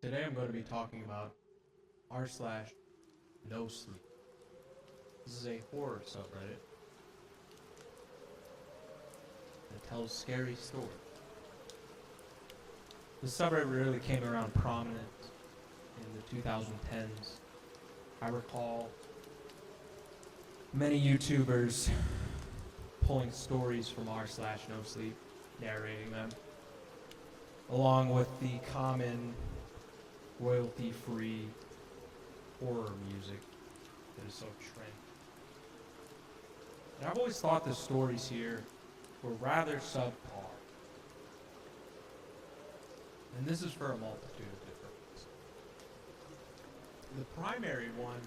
Today I'm going to be talking about r slash nosleep. This is a horror subreddit that tells scary stories. The subreddit really came around prominent in the 2010s. I recall many YouTubers pulling stories from r slash nosleep, narrating them, along with the common royalty-free horror music that is so trendy. And I've always thought the stories here were rather subpar. And this is for a multitude of different reasons. The primary one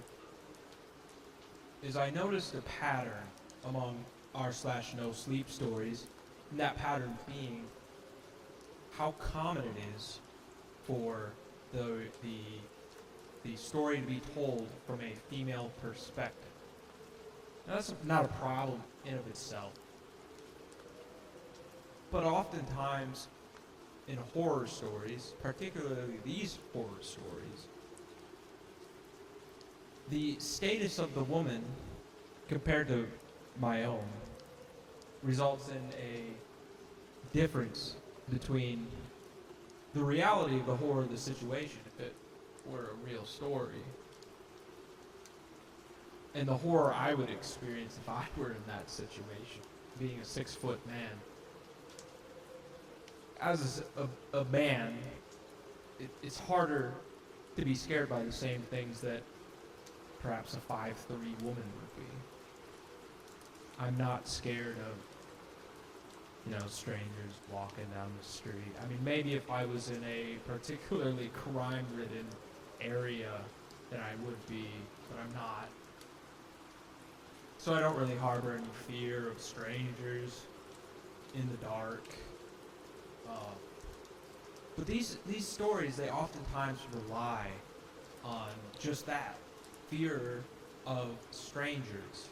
is I noticed a pattern among r slash no sleep stories, and that pattern being how common it is for the story to be told from a female perspective. Now, that's not a problem in of itself, but oftentimes in horror stories, particularly these horror stories, the status of the woman compared to my own results in a difference between the reality of the horror of the situation, if it were a real story, and the horror I would experience if I were in that situation, being a 6-foot man. As a man, it's harder to be scared by the same things that perhaps a 5'3" woman would be. I'm not scared of strangers walking down the street. I mean, maybe if I was in a particularly crime-ridden area, then I would be, but I'm not. So I don't really harbor any fear of strangers in the dark. But these stories, they oftentimes rely on just that, fear of strangers,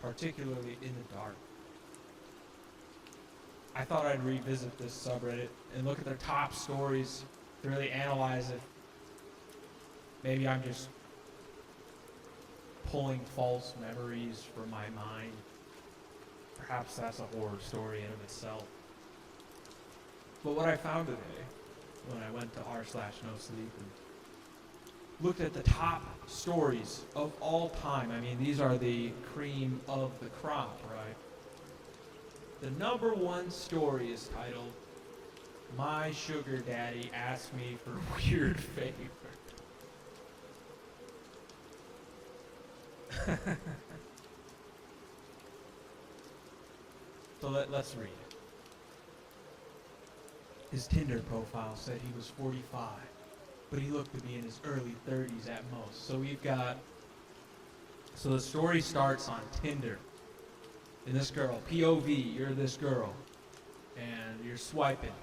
particularly in the dark. I thought I'd revisit this subreddit and look at their top stories to really analyze it. Maybe I'm just pulling false memories from my mind. Perhaps that's a horror story in of itself. But what I found today, when I went to r slash no sleep and looked at the top stories of all time, I mean, these are the cream of the crop, right? The number one story is titled, "My Sugar Daddy Asked Me for Weird Favor." So let's read it. His Tinder profile said he was 45, but he looked to be in his early 30s at most. So the story starts on Tinder. And this girl, POV, you're this girl, and you're swiping,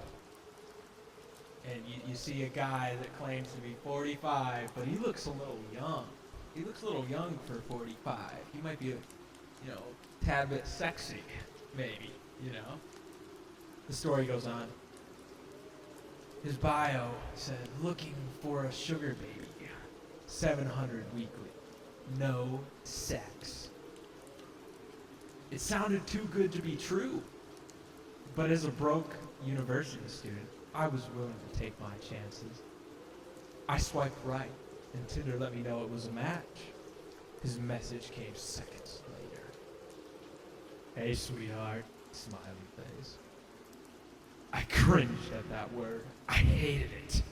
and you see a guy that claims to be 45, but he looks a little young. He looks a little young for 45. He might be a tad bit sexy, maybe, The story goes on. His bio said, "Looking for a sugar baby, 700 weekly, no sex." It sounded too good to be true, but as a broke university student, I was willing to take my chances. I swiped right, and Tinder let me know it was a match. His message came seconds later. "Hey, sweetheart," smiley face. I cringed at that word. I hated it.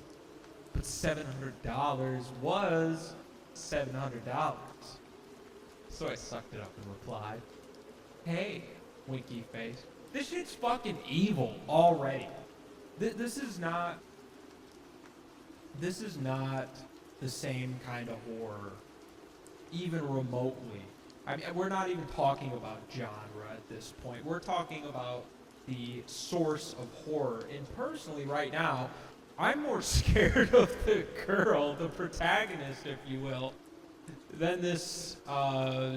But $700 was $700. So I sucked it up and replied, "Hey," winky face. This shit's fucking evil already. This is not the same kind of horror, even remotely. I mean, we're not even talking about genre at this point. We're talking about the source of horror. And personally, right now, I'm more scared of the girl, the protagonist, if you will, than this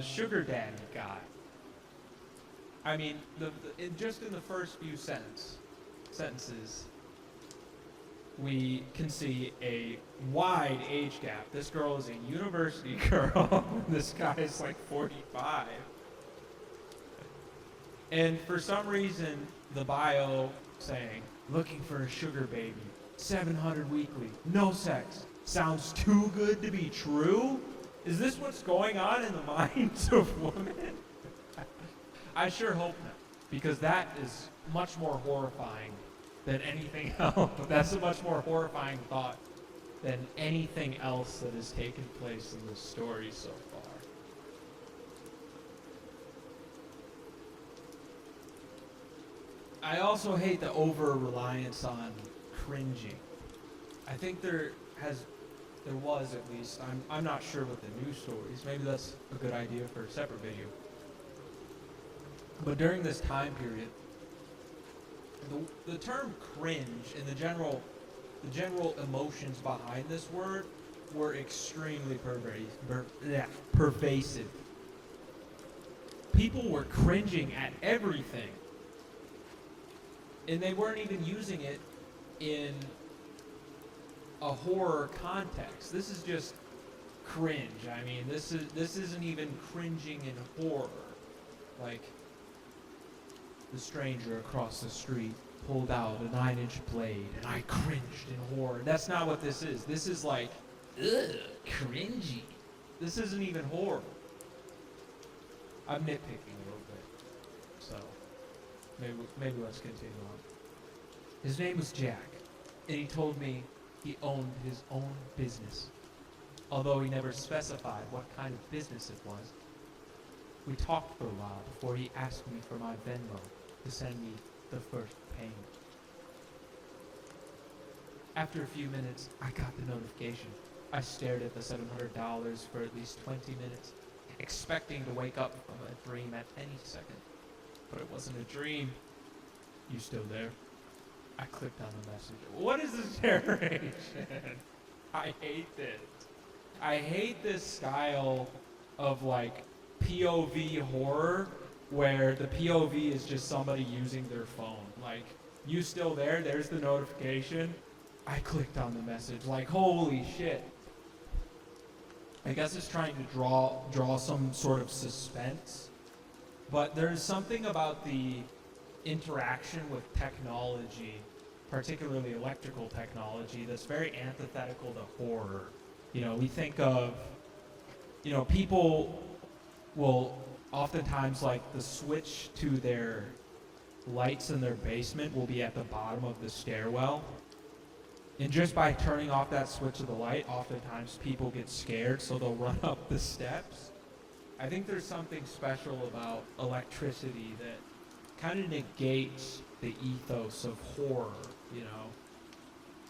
sugar daddy guy. I mean, just in the first few sentences, we can see a wide age gap. This girl is a university girl. This guy is like 45. And for some reason, the bio saying, looking for a sugar baby, 700 weekly, no sex, sounds too good to be true? Is this what's going on in the minds of women? I sure hope not, because that is much more horrifying than anything else. That's a much more horrifying thought than anything else that has taken place in this story so far. I also hate the over-reliance on cringing. I think there was at least, I'm not sure with the news stories, maybe that's a good idea for a separate video. But during this time period, the term cringe and the general emotions behind this word were extremely pervasive. People were cringing at everything. And they weren't even using it in a horror context. This is just cringe. I mean, this isn't even cringing in horror. Like, the stranger across the street pulled out a 9-inch blade, and I cringed in horror. That's not what this is. This is like, ugh, cringy. This isn't even horror. I'm nitpicking a little bit, so maybe let's continue on. His name was Jack, and he told me he owned his own business, although he never specified what kind of business it was. We talked for a while before he asked me for my Venmo to send me the first payment. After a few minutes, I got the notification. I stared at the $700 for at least 20 minutes, expecting to wake up from a dream at any second. But it wasn't a dream. You still there? I clicked on the message. What is this narration? I hate this. I hate this style of like POV horror where the POV is just somebody using their phone. Like, you still there? There's the notification. I clicked on the message. Like, holy shit. I guess it's trying to draw some sort of suspense. But there's something about the interaction with technology, particularly electrical technology, that's very antithetical to horror. You know, we think of, you know, people will oftentimes, like, the switch to their lights in their basement will be at the bottom of the stairwell. And just by turning off that switch of the light, oftentimes people get scared, so they'll run up the steps. I think there's something special about electricity that kind of negates the ethos of horror, you know.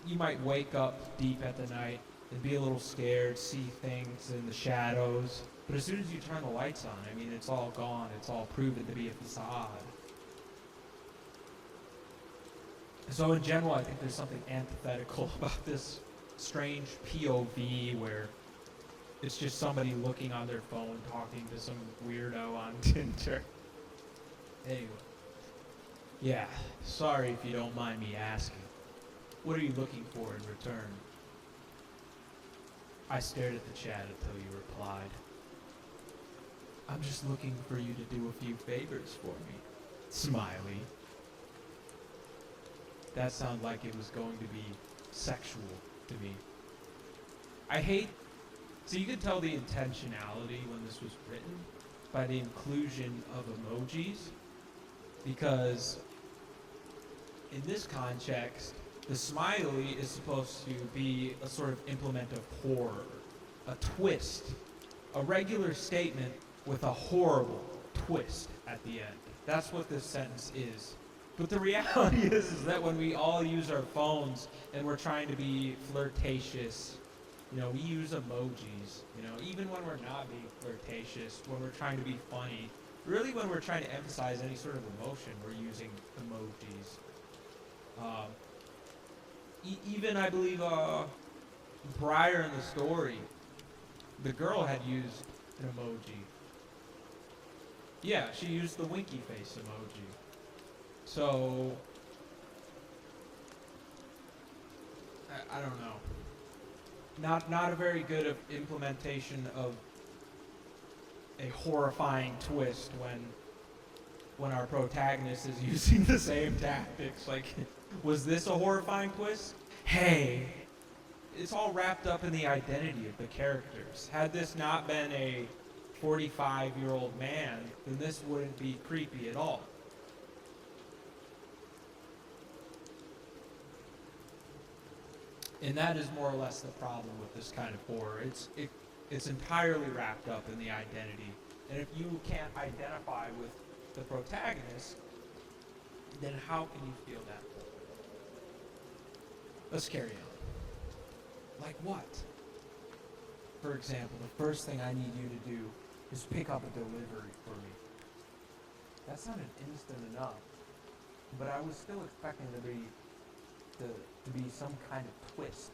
You might wake up deep at the night and be a little scared, see things in the shadows, but as soon as you turn the lights on, I mean, it's all gone. It's all proven to be a facade. So in general, I think there's something antithetical about this strange POV where it's just somebody looking on their phone talking to some weirdo on Tinder. Anyway. Yeah, sorry if you don't mind me asking. What are you looking for in return? I stared at the chat until you replied. I'm just looking for you to do a few favors for me. Smiley. That sounded like it was going to be sexual to me. So you can tell the intentionality when this was written by the inclusion of emojis, because in this context, the smiley is supposed to be a sort of implement of horror, a twist, a regular statement with a horrible twist at the end. That's what this sentence is. But the reality is that when we all use our phones and we're trying to be flirtatious, you know, we use emojis, you know, even when we're not being flirtatious, when we're trying to be funny, really when we're trying to emphasize any sort of emotion, we're using emojis. Even, I believe, prior in the story, the girl had used an emoji. Yeah, she used the winky face emoji. So, I don't know. Not a very good implementation of a horrifying twist when our protagonist is using the same tactics. Like, was this a horrifying twist? Hey, it's all wrapped up in the identity of the characters. Had this not been a 45-year-old man, then this wouldn't be creepy at all. And that is more or less the problem with this kind of horror. It's entirely wrapped up in the identity. And if you can't identify with the protagonist, then how can you feel that? Let's carry on. Like what? For example, the first thing I need you to do is pick up a delivery for me. That sounded instant enough, but I was still expecting to be some kind of twist.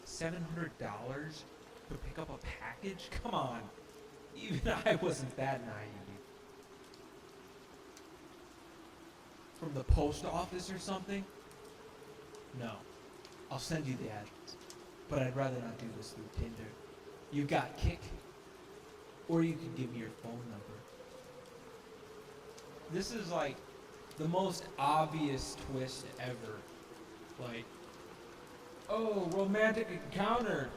$700 to pick up a package? Come on. Even I wasn't that naive. From the post office or something? No. I'll send you the address. But I'd rather not do this through Tinder. You got Kick? Or you can give me your phone number. This is like the most obvious twist ever. Like, oh, romantic encounter.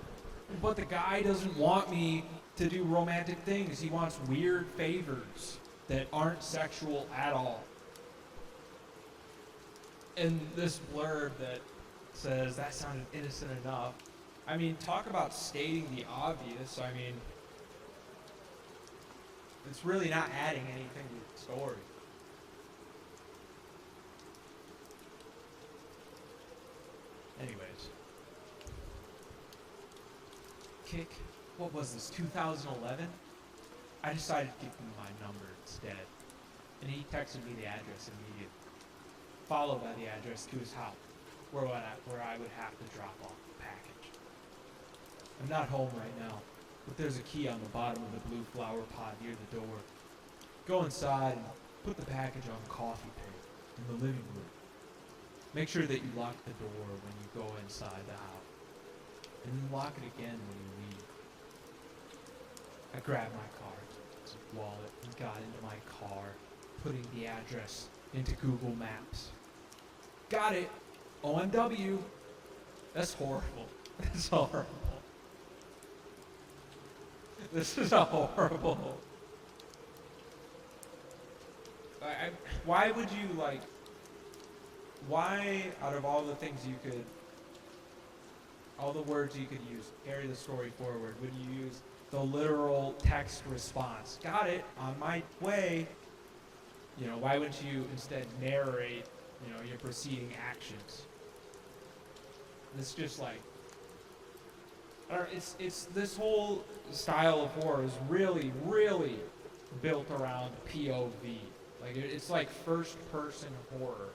But the guy doesn't want me to do romantic things. He wants weird favors that aren't sexual at all. And this blurb that says, that sounded innocent enough. I mean, talk about stating the obvious. I mean, it's really not adding anything to the story. Anyways. Kick, what was this, 2011? I decided to give him my number instead. And he texted me the address immediately, followed by the address to his house, where I would have to drop off the package. I'm not home right now, but there's a key on the bottom of the blue flower pot near the door. Go inside and put the package on the coffee table in the living room. Make sure that you lock the door when you go inside the house, and then lock it again when you leave. I grabbed my cards, wallet, and got into my car, putting the address into Google Maps. Got it! OMW! That's horrible. That's horrible. This is a horrible. Why would you, like, why, out of all the things you could, all the words you could use, carry the story forward, would you use the literal text response? Got it, on my way. You know, why wouldn't you instead narrate, you know, your preceding actions? It's just like, I don't know, it's this whole style of horror is really, really built around POV. Like, it's like first-person horror.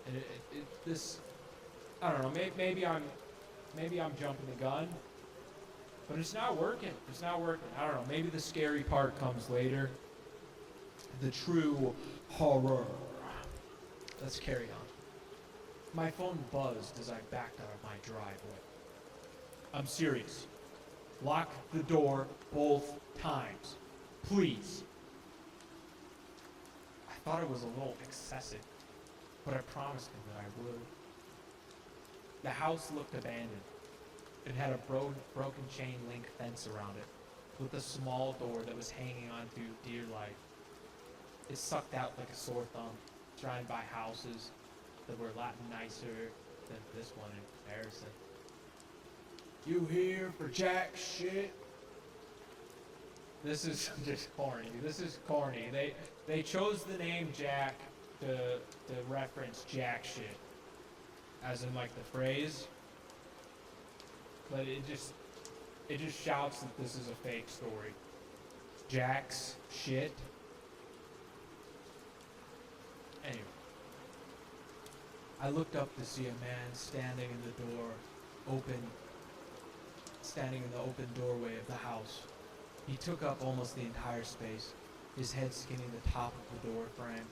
And this, I don't know, maybe I'm jumping the gun, but it's not working. It's not working. I don't know, maybe the scary part comes later. The true horror. Let's carry on. My phone buzzed as I backed out of my driveway. I'm serious. Lock the door both times. Please. I thought it was a little excessive, but I promised him that I would. The house looked abandoned. It had a broken chain link fence around it, with a small door that was hanging onto dear life. It sucked out like a sore thumb, surrounded by houses that were a lot nicer than this one in comparison. You here for jack shit? This is just corny. This is corny. They chose the name Jack to reference jack shit, as in like the phrase. But it just shouts that this is a fake story. Jack's shit. Anyway, I looked up to see a man standing in the open doorway of the house. He took up almost the entire space, his head skinning the top of the door frame.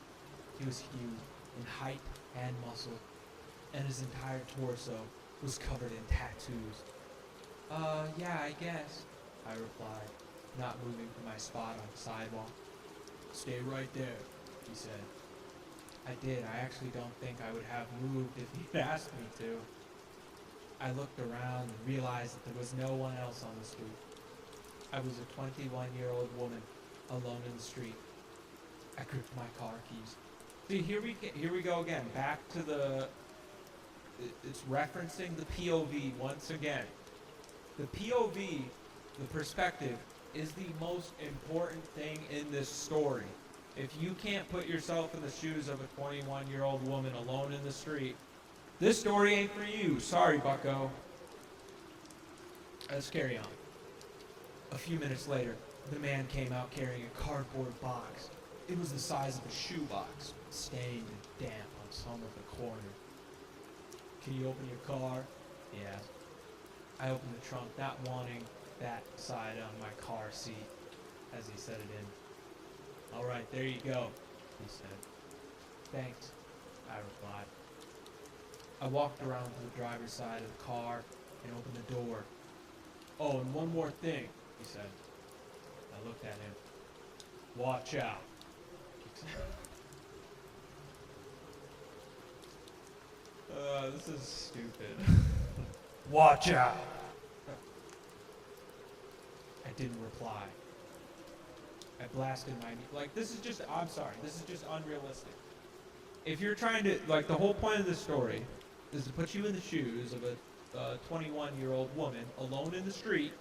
He was huge in height and muscle, and his entire torso was covered in tattoos. Yeah, I guess, I replied, not moving from my spot on the sidewalk. Stay right there, he said. I did. I actually don't think I would have moved if he'd asked me to. I looked around and realized that there was no one else on the street. I was a 21-year-old woman alone in the street. I gripped my car keys. See, here we go again. Back to it's referencing the POV once again. The POV, the perspective, is the most important thing in this story. If you can't put yourself in the shoes of a 21-year-old woman alone in the street, this story ain't for you. Sorry, bucko. Let's carry on. A few minutes later, the man came out carrying a cardboard box. It was the size of a shoebox, stained and damp on some of the corner. Can you open your car? He asked. I opened the trunk, not wanting that side on my car seat, as he set it in. All right, there you go, he said. Thanks, I replied. I walked around to the driver's side of the car and opened the door. Oh, and one more thing, he said. I looked at him. Watch out. This is stupid. Watch out. I didn't reply. I blasted my knee. Like, this is just, I'm sorry, this is just unrealistic. If you're trying to, like, the whole point of this story is to put you in the shoes of a 21-year-old woman alone in the street.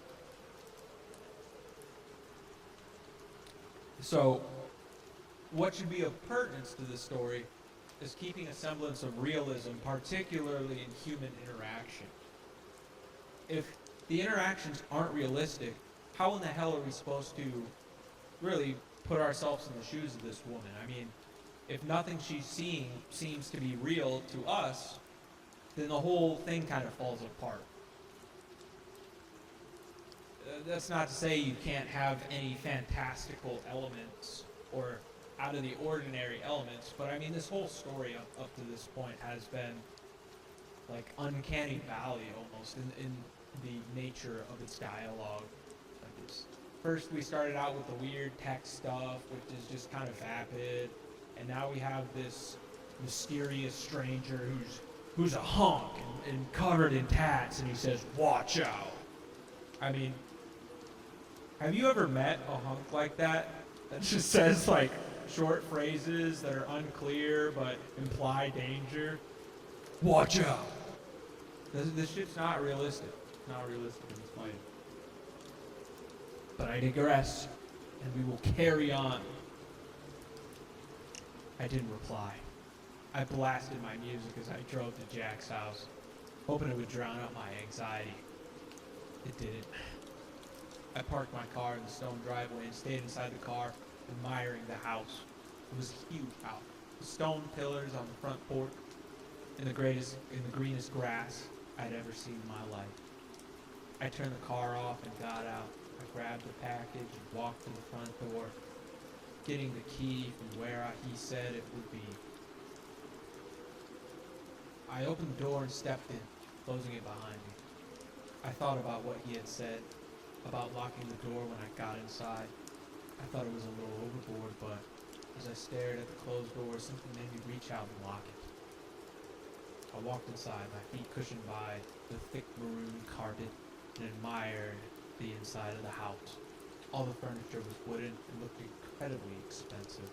So, what should be of pertinence to this story is keeping a semblance of realism, particularly in human interaction. If the interactions aren't realistic, how in the hell are we supposed to really put ourselves in the shoes of this woman? I mean, if nothing she's seeing seems to be real to us, then the whole thing kind of falls apart. That's not to say you can't have any fantastical elements or out of the ordinary elements, but I mean, this whole story up to this point has been like uncanny valley almost in the nature of its dialogue. Like first we started out with the weird text stuff, which is just kind of vapid, and now we have this mysterious stranger who's a hunk and covered in tats, and he says, "Watch out." I mean, have you ever met a hunk like that just says like short phrases that are unclear but imply danger? Watch out. This shit's not realistic. It's not realistic in this point. But I digress, and we will carry on. I didn't reply. I blasted my music as I drove to Jack's house, hoping it would drown out my anxiety. It didn't. I parked my car in the stone driveway and stayed inside the car, admiring the house. It was a huge house, with stone pillars on the front porch, in the greenest grass I'd ever seen in my life. I turned the car off and got out. I grabbed the package and walked to the front door, getting the key from where he said it would be. I opened the door and stepped in, closing it behind me. I thought about what he had said about locking the door when I got inside. I thought it was a little overboard, but as I stared at the closed door, something made me reach out and lock it. I walked inside, my feet cushioned by the thick maroon carpet, and admired the inside of the house. All the furniture was wooden and looked incredibly expensive.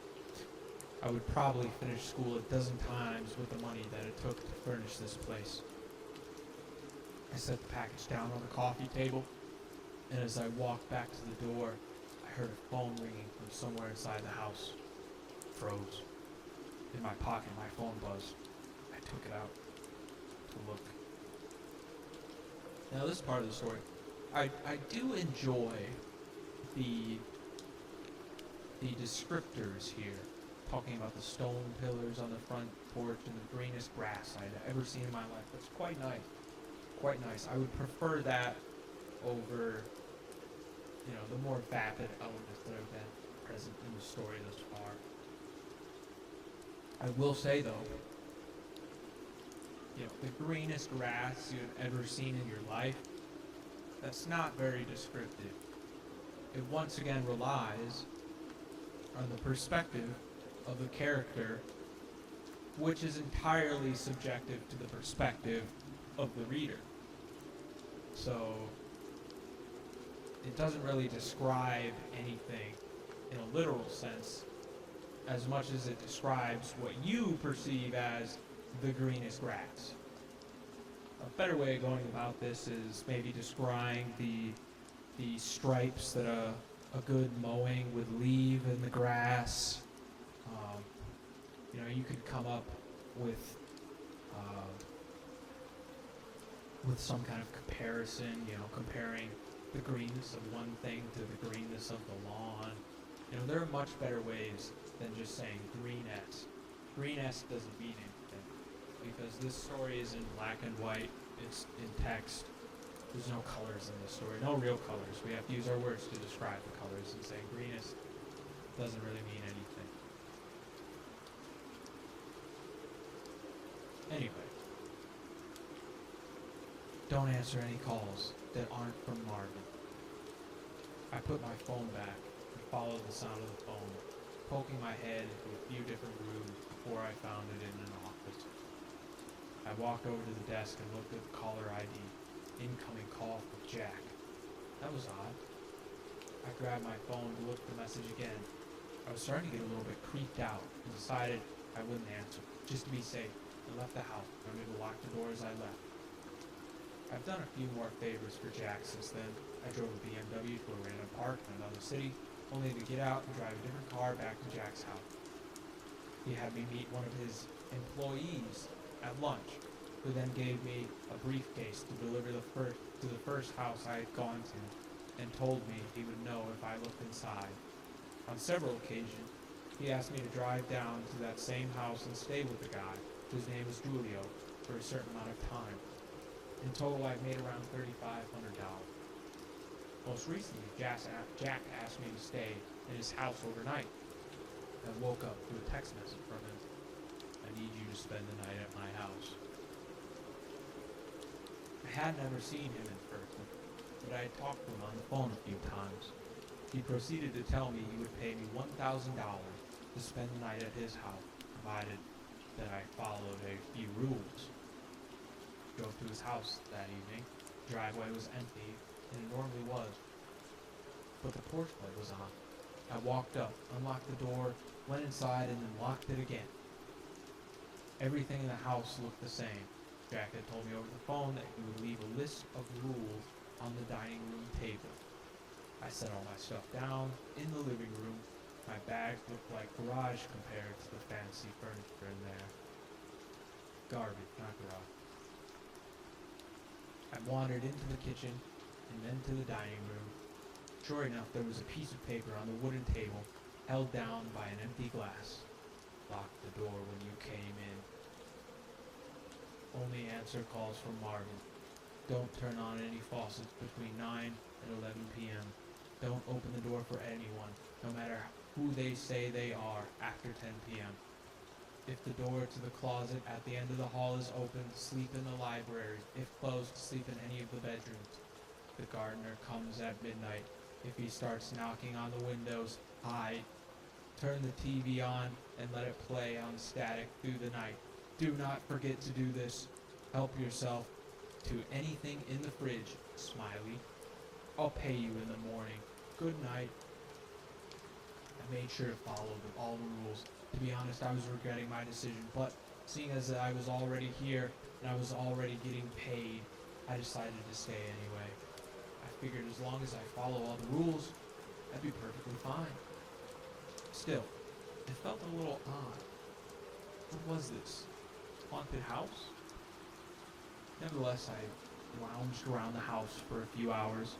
I would probably finish school a dozen times with the money that it took to furnish this place. I set the package down on the coffee table, and as I walked back to the door, I heard a phone ringing from somewhere inside the house. Froze. In my pocket, my phone buzzed. I took it out to look. Now this part of the story, I do enjoy the descriptors here, talking about the stone pillars on the front porch and the greenest grass I'd ever seen in my life. That's quite nice. Quite nice. I would prefer that over, the more vapid elements that have been present in the story thus far. I will say, though, the greenest grass you've ever seen in your life, that's not very descriptive. It once again relies on the perspective of the character, which is entirely subjective to the perspective of the reader. So it doesn't really describe anything in a literal sense as much as it describes what you perceive as the greenest grass. A better way of going about this is maybe describing the stripes that a good mowing would leave in the grass. You could come up with some kind of comparison, comparing the greenness of one thing to the greenness of the lawn. There are much better ways than just saying green-esque. Green-esque doesn't mean anything, because this story is in black and white, it's in text. There's no colors in this story, no real colors. We have to use our words to describe the colors, and saying greenest doesn't really mean anything. Anyway, don't answer any calls that aren't from Marvin. I put my phone back and followed the sound of the phone, poking my head into a few different rooms before I found it in an office. I walked over to the desk and looked at the caller ID. Incoming call from Jack. That was odd. I grabbed my phone to look at the message again. I was starting to get a little bit creeped out and decided I wouldn't answer, just to be safe. I left the house, and to lock the door as I left. I've done a few more favors for Jack since then. I drove a BMW to a random park in another city, only to get out and drive a different car back to Jack's house. He had me meet one of his employees at lunch, who then gave me a briefcase to deliver to the first house I had gone to, and told me he would know if I looked inside. On several occasions, he asked me to drive down to that same house and stay with the guy, whose name is Julio, for a certain amount of time. In total, I've made around $3,500. Most recently, Jack asked me to stay in his house overnight. I woke up to a text message from him. I need you to spend the night at my house. I had never seen him in person, but I had talked to him on the phone a few times. He proceeded to tell me he would pay me $1,000 to spend the night at his house, provided that I followed a few rules. Drove to his house that evening. The driveway was empty, and it normally was, but the porch light was on. I walked up, unlocked the door, went inside, and then locked it again. Everything in the house looked the same. Jack had told me over the phone that he would leave a list of rules on the dining room table. I set all my stuff down in the living room. My bags looked like garage compared to the fancy furniture in there. Garbage, not garage. I wandered into the kitchen and then to the dining room. Sure enough, there was a piece of paper on the wooden table, held down by an empty glass. Locked the door when you came in. Only answer calls from Marvin. Don't turn on any faucets between 9 and 11 p.m. Don't open the door for anyone, no matter who they say they are, after 10 p.m. If the door to the closet at the end of the hall is open, sleep in the library. If closed, sleep in any of the bedrooms. The gardener comes at midnight. If he starts knocking on the windows, hide. Turn the TV on and let it play on static through the night. Do not forget to do this. Help yourself to anything in the fridge, Smiley. I'll pay you in the morning. Good night. I made sure to follow all the rules. To be honest, I was regretting my decision, but seeing as I was already here and I was already getting paid, I decided to stay anyway. I figured as long as I follow all the rules, I'd be perfectly fine. Still, it felt a little odd. What was this? Haunted house? Nevertheless, I lounged around the house for a few hours,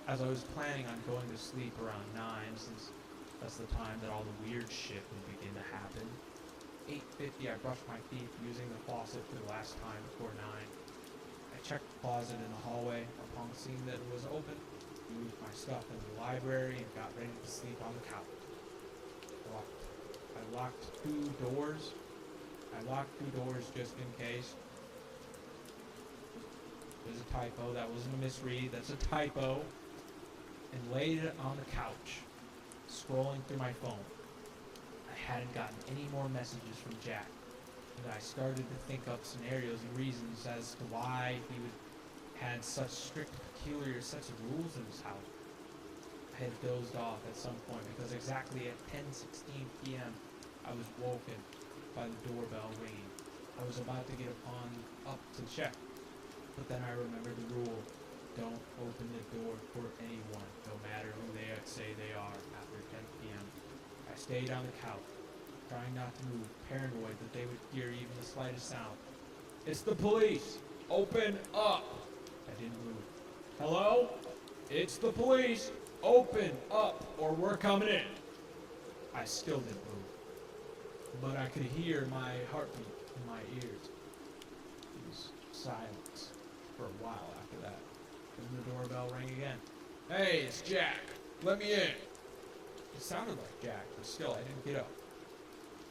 as I was planning on going to sleep around 9, since that's the time that all the weird shit would begin to happen. 8:50, I brushed my teeth using the faucet for the last time before 9. I checked the closet in the hallway. Upon seeing that it was open, moved my stuff into the library and got ready to sleep on the couch. I locked two doors just in case. typo. That wasn't a misread. That's a typo. And laid it on the couch, scrolling through my phone. I hadn't gotten any more messages from Jack, and I started to think up scenarios and reasons as to why he had such strict, peculiar sets of rules in his house. I had dozed off at some point because exactly at 10:16 p.m. I was woken by the doorbell ringing. I was about to get up to check, but then I remembered the rule. Don't open the door for anyone, no matter who they say they are, after 10 p.m. I stayed on the couch, trying not to move, paranoid that they would hear even the slightest sound. It's the police! Open up! I didn't move. Hello? It's the police! Open up, or we're coming in! I still didn't move, but I could hear my heartbeat in my ears. It was silence for a while after that. Then the doorbell rang again. Hey, it's Jack. Let me in. It sounded like Jack, but still, I didn't get up.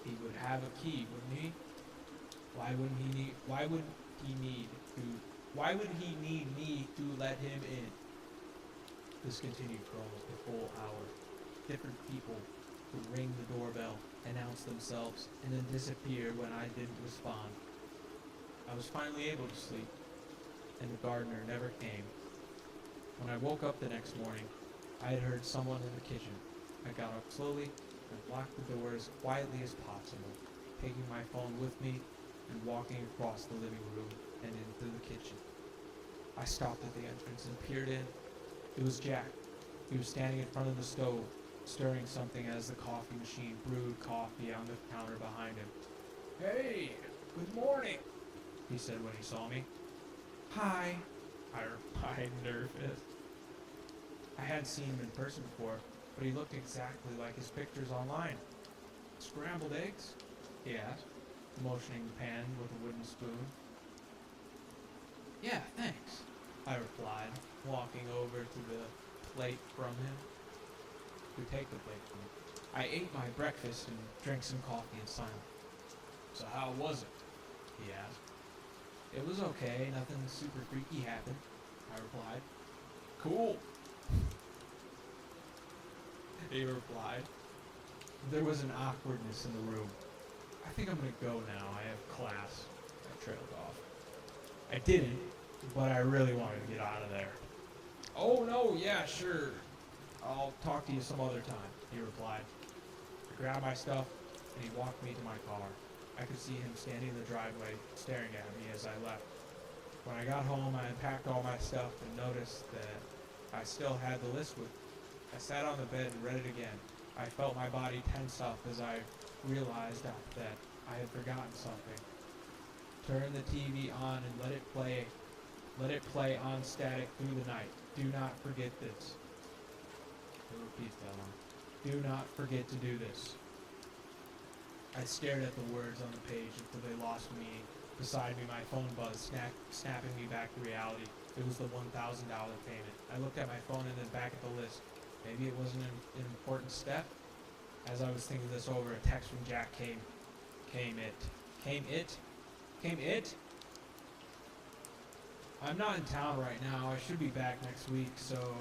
He would have a key, wouldn't he? Why would he need me to let him in? This continued for almost a full hour. Different people would ring the doorbell, announce themselves, and then disappear when I didn't respond. I was finally able to sleep, and the gardener never came. When I woke up the next morning, I had heard someone in the kitchen. I got up slowly and locked the door as quietly as possible, taking my phone with me and walking across the living room and into the kitchen. I stopped at the entrance and peered in. It was Jack. He was standing in front of the stove, stirring something as the coffee machine brewed coffee on the counter behind him. Hey, good morning, he said when he saw me. Hi, I replied, nervous. I hadn't seen him in person before, but he looked exactly like his pictures online. Scrambled eggs? He asked, motioning the pan with a wooden spoon. Yeah, thanks, I replied, walking over to the plate from him. To take the plate from him. I ate my breakfast and drank some coffee in silence. So how was it? He asked. It was okay, nothing super freaky happened, I replied. Cool, he replied. There was an awkwardness in the room. I think I'm gonna go now, I have class. I trailed off. I didn't, but I really wanted to get out of there. Oh no, yeah, sure. I'll talk to you some other time, he replied. I grabbed my stuff, and he walked me to my car. I could see him standing in the driveway, staring at me as I left. When I got home, I unpacked all my stuff and noticed that I still had the list with me. I sat on the bed and read it again. I felt my body tense up as I realized that I had forgotten something. Turn the TV on and let it play. Let it play on static through the night. Do not forget this. I'll repeat that one. Do not forget to do this. I stared at the words on the page until they lost meaning. Beside me, my phone buzzed, snapping me back to reality. It was the $1,000 payment. I looked at my phone and then back at the list. Maybe it wasn't an important step. As I was thinking this over, a text from Jack came. Came it? I'm not in town right now. I should be back next week, so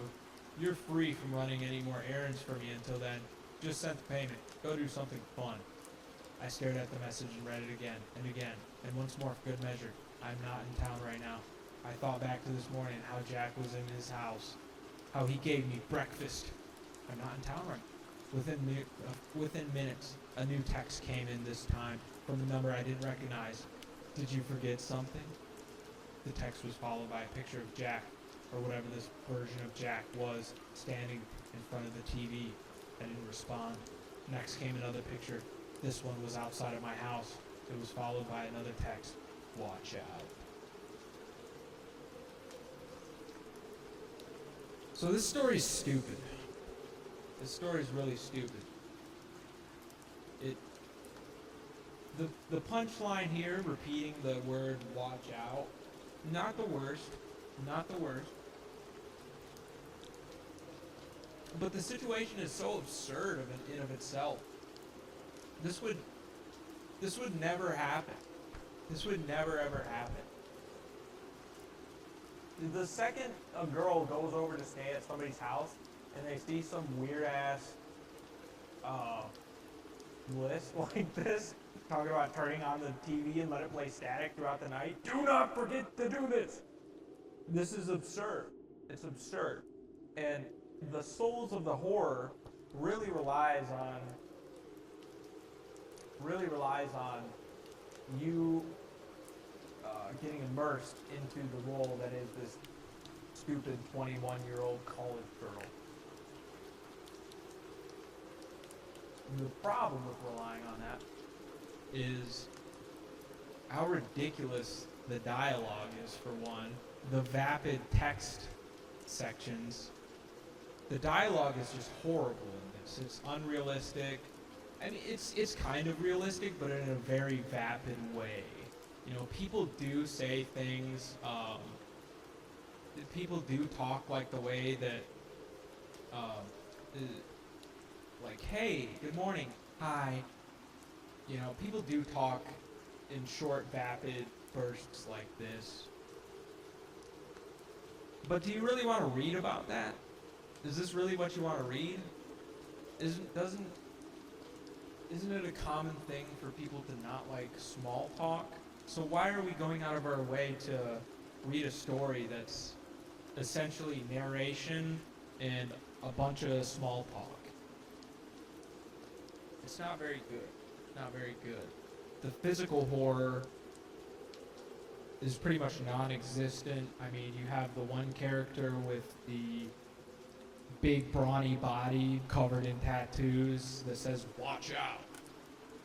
you're free from running any more errands for me until then. Just sent the payment. Go do something fun. I stared at the message and read it again and again, and once more for good measure. I'm not in town right now. I thought back to this morning, how Jack was in his house, how he gave me breakfast. I'm not in town right now. Within minutes, a new text came in this time from a number I didn't recognize. Did you forget something? The text was followed by a picture of Jack, or whatever this version of Jack was, standing in front of the TV. I didn't respond. Next came another picture. This one was outside of my house. It was followed by another text. Watch out. So this story's stupid. This story's really stupid. The punchline here, repeating the word watch out, not the worst. But the situation is so absurd in of itself. This would never happen. This would never ever happen. The second a girl goes over to stay at somebody's house and they see some weird ass list like this, talking about turning on the TV and let it play static throughout the night, do not forget to do this. This is absurd. It's absurd. And the souls of the horror really relies on you getting immersed into the role that is this stupid 21-year-old college girl. The problem with relying on that is how ridiculous the dialogue is, for one. The vapid text sections. The dialogue is just horrible in this. It's unrealistic. I mean, it's kind of realistic, but in a very vapid way. You know, people do say things. People do talk like the way that, like, hey, good morning, hi. You know, people do talk in short, vapid bursts like this. But do you really want to read about that? Is this really what you want to read? Isn't it a common thing for people to not like small talk? So why are we going out of our way to read a story that's essentially narration and a bunch of small talk? It's not very good. Not very good. The physical horror is pretty much non-existent. I mean, you have the one character with the big brawny body covered in tattoos that says "watch out,"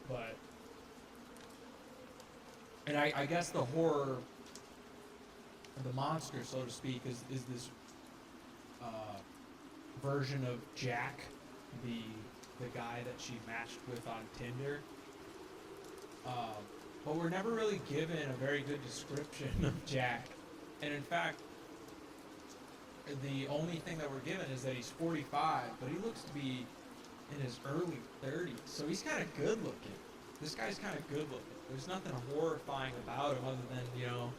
but and I guess the horror, the monster, so to speak, is this version of Jack, the guy that she matched with on Tinder. But we're never really given a very good description of Jack, and in fact, the only thing that we're given is that he's 45, but he looks to be in his early 30s, so he's kind of good looking. This guy's kind of good looking. There's nothing horrifying about him other than, you know,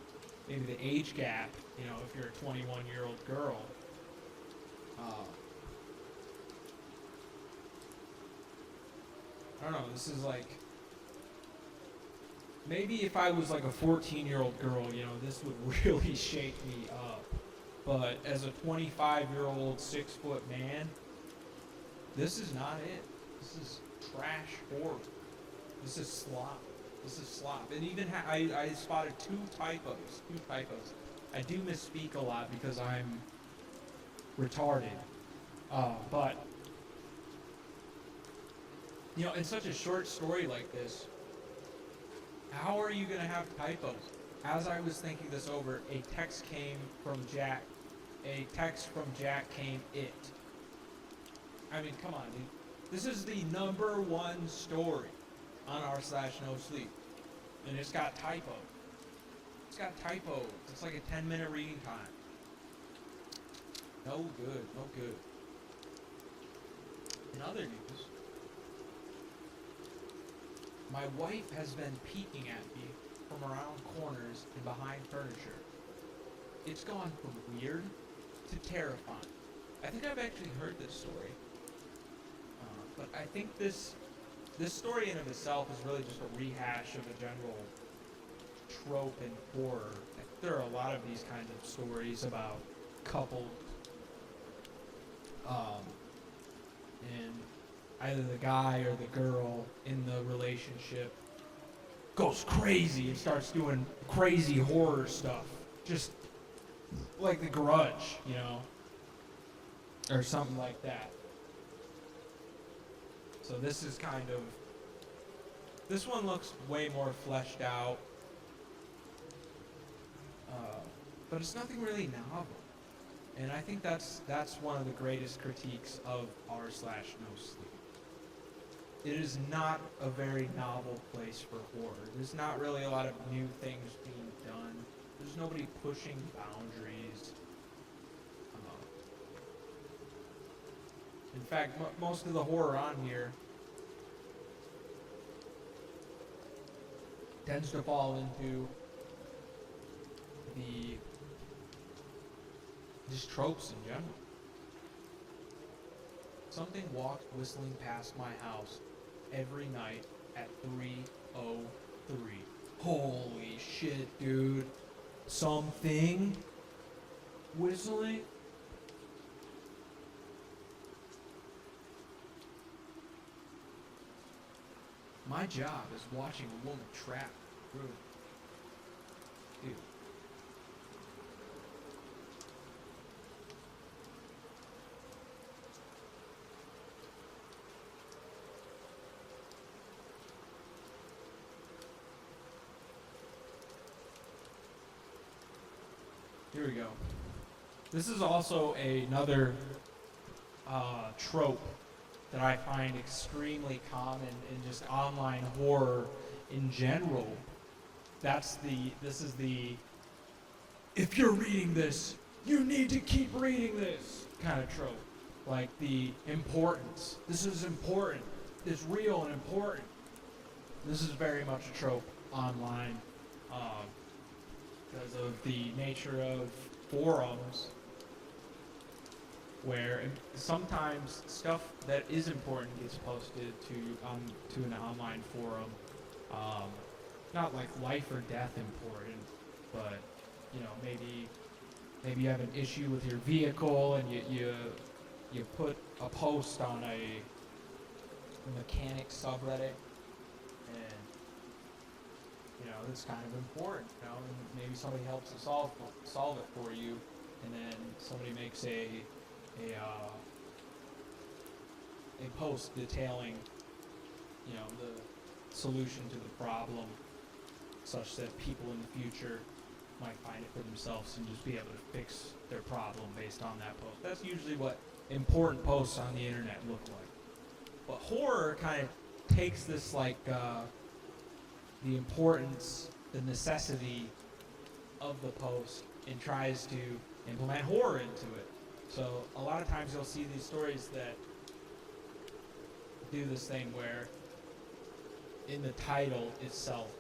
maybe the age gap, you know, if you're a 21-year-old girl. I don't know, this is like, maybe if I was like a 14-year-old girl, you know, this would really shake me up. But as a 25-year-old, 6-foot man, this is not it. This is trash horror. This is slop. This is slop. And even I spotted two typos. I do misspeak a lot because I'm retarded. But you know, in such a short story like this, how are you going to have typos? As I was thinking this over, a text from Jack came it. I mean, come on, dude. This is the #1 story on r/nosleep. And it's got typos. It's like a 10-minute reading time. No good. In other news, my wife has been peeking at me from around corners and behind furniture. It's gone from weird to terrifying. I think I've actually heard this story. But I think this story in of itself is really just a rehash of a general trope in horror. I think there are a lot of these kinds of stories about couples and either the guy or the girl in the relationship goes crazy and starts doing crazy horror stuff. Just like The Grudge, you know, or something like that. So this is kind of, this one looks way more fleshed out, but it's nothing really novel. And I think that's one of the greatest critiques of r/nosleep. It is not a very novel place for horror. There's not really a lot of new things being done. There's nobody pushing boundaries. In fact, most of the horror on here tends to fall into the Just tropes in general. Something walked whistling past my house every night at 3:03. Holy shit, dude. Something whistling? My job is watching a woman trapped. Really. Dude. Here we go. This is also another trope that I find extremely common in just online horror in general. This is the, if you're reading this, you need to keep reading this kind of trope. Like the importance. This is important. It's real and important. This is very much a trope online. Because of the nature of forums, where sometimes stuff that is important gets posted to an online forum. Not like life or death important, but maybe you have an issue with your vehicle and you put a post on a mechanic subreddit, and it's kind of important, and maybe somebody helps to solve it for you, and then somebody makes a post detailing, the solution to the problem, such that people in the future might find it for themselves and just be able to fix their problem based on that post. That's usually what important posts on the internet look like. But horror kind of takes this the importance, the necessity of the post, and tries to implement horror into it. So a lot of times you'll see these stories that do this thing where in the title itself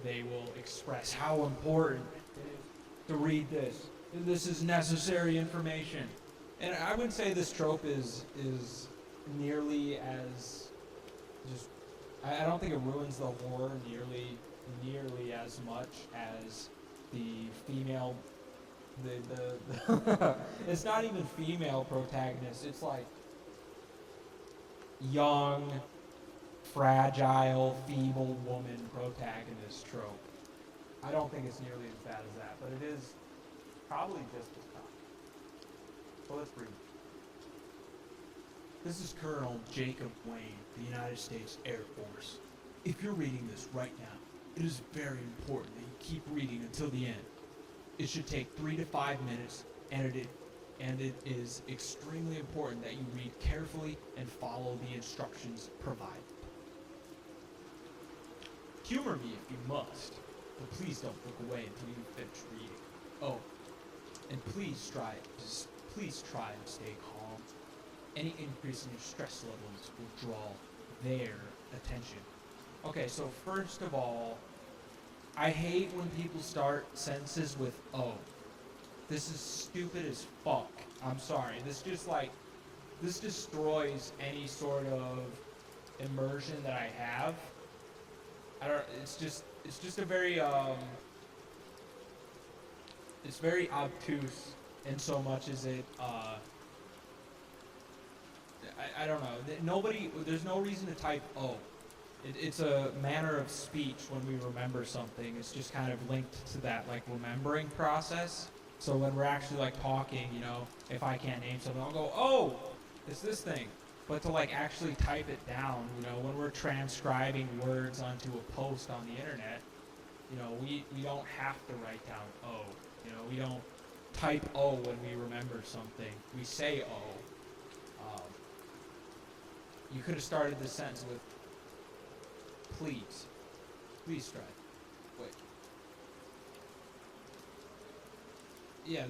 they will express how important it is to read this. This is necessary information. And I would say this trope is nearly as just, I don't think it ruins the horror nearly as much as the female, the it's not even female protagonist, it's like young, fragile, feeble woman protagonist trope. I don't think it's nearly as bad as that, but it is probably just as common. So let's read. This is Colonel Jacob Wayne, the United States Air Force. If you're reading this right now, it is very important that you keep reading until the end. It should take 3 to 5 minutes, and it is extremely important that you read carefully and follow the instructions provided. Humor me if you must, but please don't look away until you finish reading. Oh, and please try and stay calm. Any increase in your stress levels will draw their attention. Okay, so first of all, I hate when people start sentences with "oh." This is stupid as fuck. I'm sorry. This destroys any sort of immersion that I have. It's just a very it's very obtuse in so much as it I don't know. There's no reason to type "oh." It's a manner of speech when we remember something. It's just kind of linked to that remembering process. So when we're actually talking, if I can't name something, I'll go, "Oh, it's this thing." But to actually type it down, when we're transcribing words onto a post on the internet, we don't have to write down "oh." We don't type "oh" when we remember something. We say "oh." You could have started this sentence with "please." Please try. Wait. Yeah,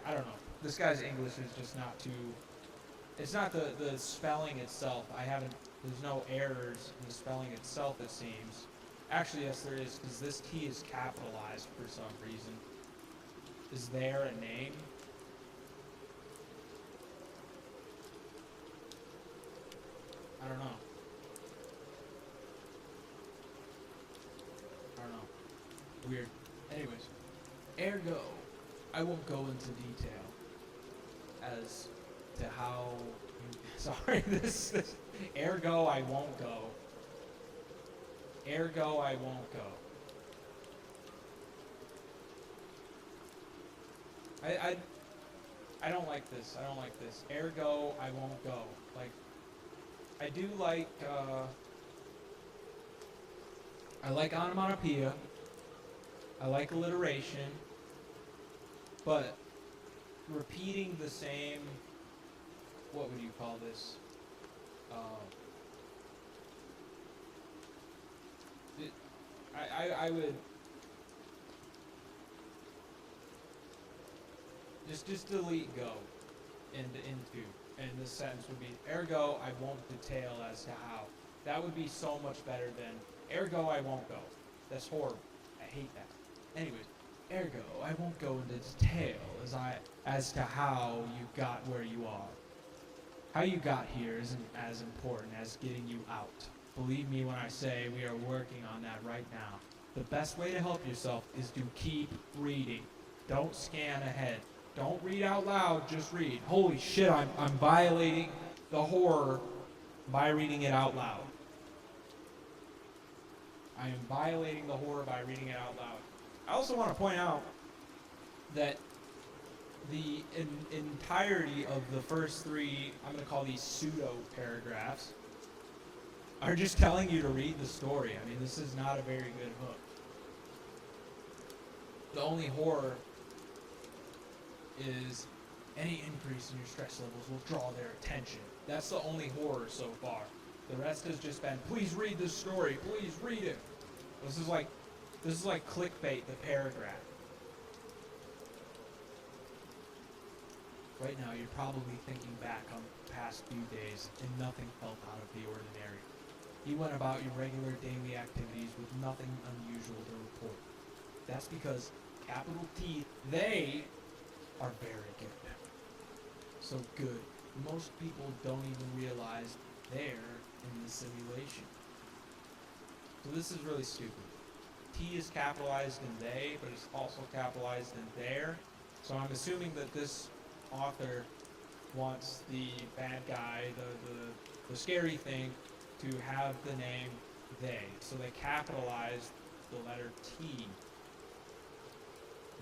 I don't know. This guy's English is just not too... It's not the spelling itself. There's no errors in the spelling itself, it seems. Actually, yes, there is, because this T is capitalized for some reason. Is there a name? I don't know. I don't know. Weird. Anyways, ergo, I won't go into detail as to how. Sorry, this. Ergo, I won't go. Ergo, I won't go. I don't like this. I don't like this. Ergo, I won't go. Like, I do like. I like onomatopoeia. I like alliteration. But repeating the same. What would you call this? I would just delete go into, and this sentence would be ergo I won't detail as to how. That would be so much better than ergo I won't go. That's horrible. I hate that. Anyways, ergo I won't go into detail as to how you got where you are. How you got here isn't as important as getting you out. Believe me when I say we are working on that right now. The best way to help yourself is to keep reading. Don't scan ahead. Don't read out loud, just read. Holy shit, I'm violating the horror by reading it out loud. I am violating the horror by reading it out loud. I also want to point out that the entirety of the first three, I'm going to call these pseudo paragraphs, are just telling you to read the story. I mean, this is not a very good hook. The only horror is any increase in your stress levels will draw their attention. That's the only horror so far. The rest has just been, please read this story, please read it. This is like clickbait, the paragraph. Right now, you're probably thinking back on the past few days, and nothing felt out of the ordinary. You went about your regular daily activities with nothing unusual to report. That's because, capital T, they are very good. So good. Most people don't even realize they're in the simulation. So this is really stupid. T is capitalized in they, but it's also capitalized in there. So I'm assuming that this author wants the bad guy, the scary thing, to have the name they. So they capitalized the letter T.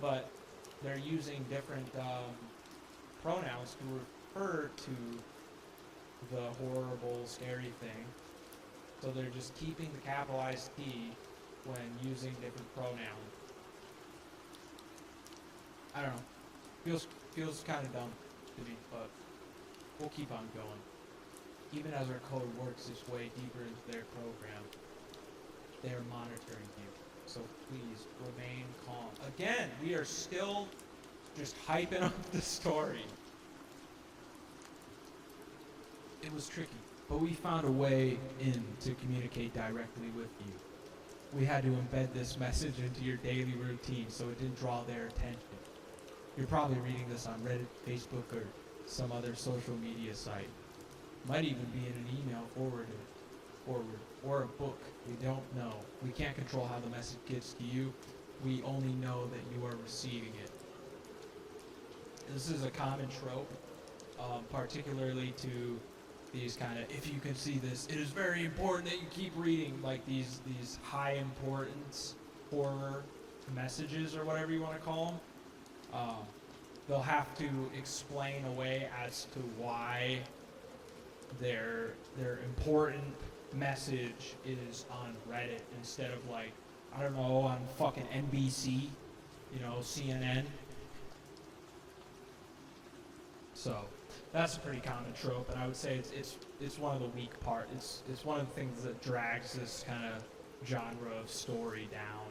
But they're using different pronouns to refer to the horrible, scary thing. So they're just keeping the capitalized T when using different pronouns. I don't know. Feels kind of dumb to me, but we'll keep on going. Even as our code works its way deeper into their program, they are monitoring you. So please remain calm. Again, we are still just hyping up the story. It was tricky, but we found a way in to communicate directly with you. We had to embed this message into your daily routine so it didn't draw their attention. You're probably reading this on Reddit, Facebook, or some other social media site. Might even be in an email forward, or a book. We don't know. We can't control how the message gets to you. We only know that you are receiving it. This is a common trope, particularly to these kind of, if you can see this, it is very important that you keep reading, like these high importance horror messages or whatever you want to call them. They'll have to explain away as to why their important message is on Reddit instead of, like, I don't know, on fucking NBC, CNN. So that's a pretty common trope, and I would say it's one of the weak parts. It's one of the things that drags this kind of genre of story down.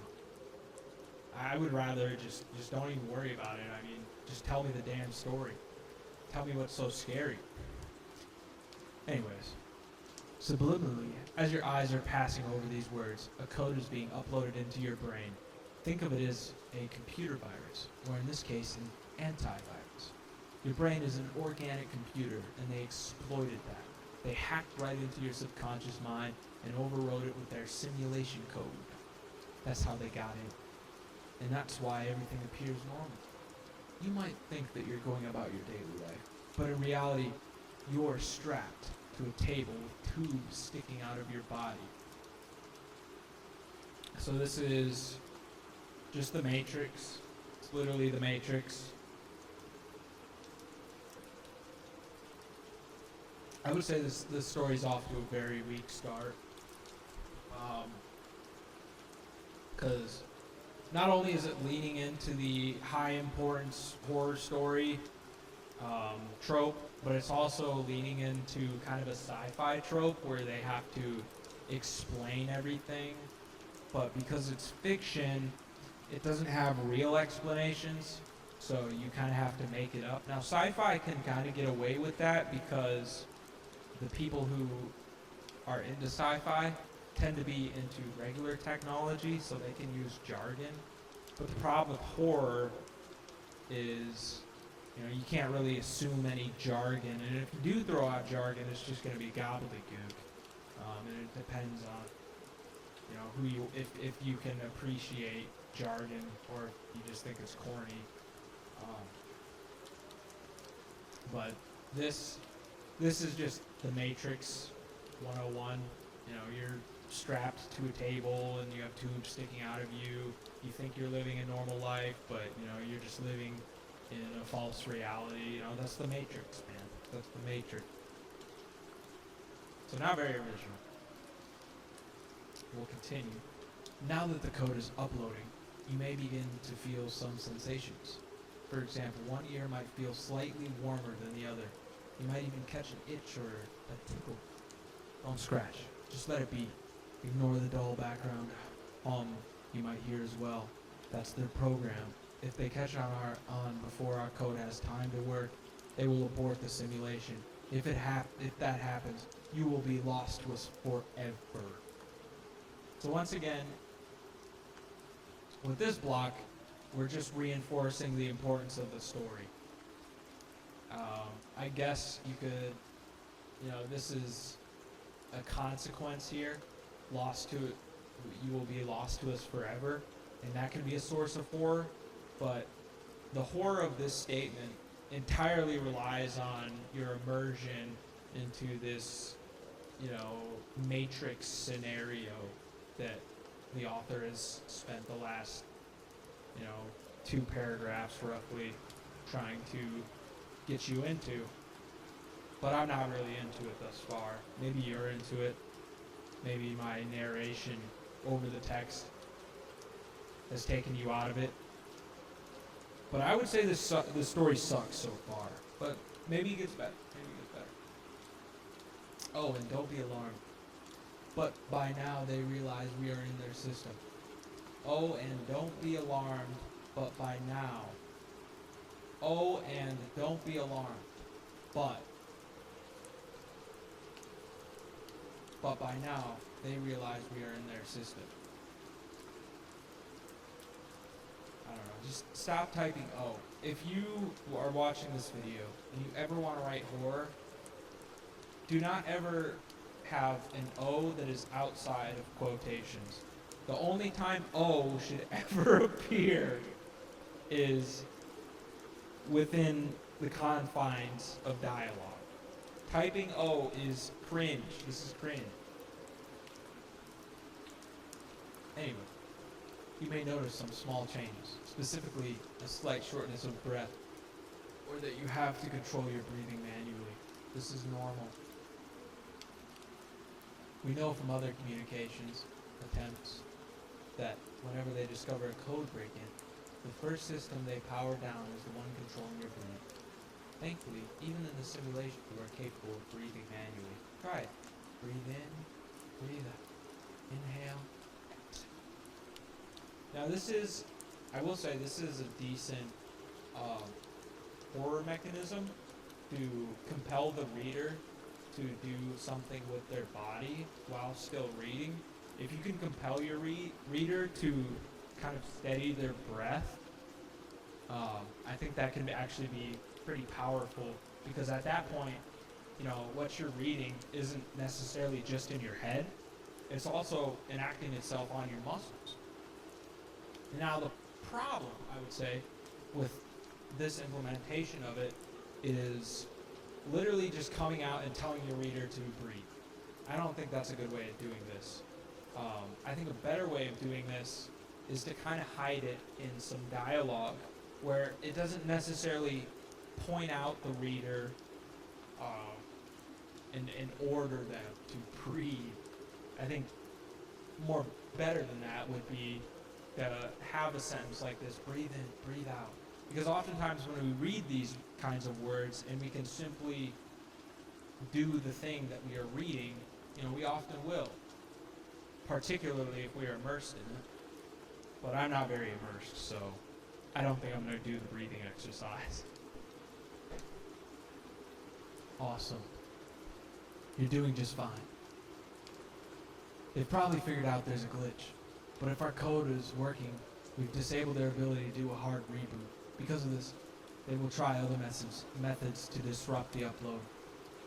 I would rather just don't even worry about it. I mean, just tell me the damn story. Tell me what's so scary. Anyways, subliminally, as your eyes are passing over these words, a code is being uploaded into your brain. Think of it as a computer virus, or in this case, an antivirus. Your brain is an organic computer, and they exploited that. They hacked right into your subconscious mind and overrode it with their simulation code. That's how they got in. And that's why everything appears normal. You might think that you're going about your daily life, but in reality, you're strapped to a table with tubes sticking out of your body. So this is just the Matrix. It's literally the Matrix. I would say this story's off to a very weak start. Because not only is it leaning into the high importance horror story trope, but it's also leaning into kind of a sci-fi trope where they have to explain everything. But because it's fiction, it doesn't have real explanations, so you kind of have to make it up. Now, sci-fi can kind of get away with that because the people who are into sci-fi tend to be into regular technology, so they can use jargon. But the problem with horror is, you can't really assume any jargon, and if you do throw out jargon, it's just going to be gobbledygook. And it depends on, who you, if you can appreciate jargon or if you just think it's corny. But this is just the Matrix 101. You're strapped to a table and you have tubes sticking out of you. You think you're living a normal life, but you're just living in a false reality. That's the Matrix, man. That's the Matrix. So not very original. We'll continue. Now that the code is uploading, you may begin to feel some sensations. For example, one ear might feel slightly warmer than the other. You might even catch an itch or a tickle. Don't scratch. Just let it be. Ignore the dull background you might hear as well. That's their program. If they catch on before our code has time to work, they will abort the simulation. If that happens, you will be lost to us forever. So once again, with this block, we're just reinforcing the importance of the story. I guess you could, this is a consequence here. You will be lost to us forever, and that can be a source of horror. But the horror of this statement entirely relies on your immersion into this, Matrix scenario that the author has spent the last, 2 paragraphs roughly trying to get you into. But I'm not really into it thus far. Maybe you're into it. Maybe my narration over the text has taken you out of it. But I would say this story sucks so far. But maybe it gets better. Oh, and don't be alarmed. But by now they realize we are in their system. Oh, and don't be alarmed. But by now. Oh, and don't be alarmed. But by now, they realize we are in their system. I don't know, just stop typing O. If you are watching this video and you ever want to write horror, do not ever have an O that is outside of quotations. The only time O should ever appear is within the confines of dialogue. Typing O is cringe. This is cringe. Anyway, you may notice some small changes, specifically a slight shortness of breath, or that you have to control your breathing manually. This is normal. We know from other communications attempts that whenever they discover a code break-in, the first system they power down is the one controlling your brain. Thankfully, even in the simulation, you are capable of breathing manually. Try it. Breathe in, breathe out. Inhale, exhale. Now I will say this is a decent horror mechanism to compel the reader to do something with their body while still reading. If you can compel your reader to kind of steady their breath, I think that can actually be pretty powerful, because at that point what you're reading isn't necessarily just in your head. It's also enacting itself on your muscles. Now, the problem, I would say, with this implementation of it is literally just coming out and telling your reader to breathe. I don't think that's a good way of doing this. I think a better way of doing this is to kind of hide it in some dialogue where it doesn't necessarily point out the reader and order them to breathe. I think more better than that would be to have a sentence like this: breathe in, breathe out. Because oftentimes when we read these kinds of words and we can simply do the thing that we are reading, we often will, particularly if we are immersed in it. But I'm not very immersed, so I don't think I'm going to do the breathing exercise. Awesome. You're doing just fine. They've probably figured out there's a glitch, but if our code is working, we've disabled their ability to do a hard reboot. Because of this, they will try other methods to disrupt the upload.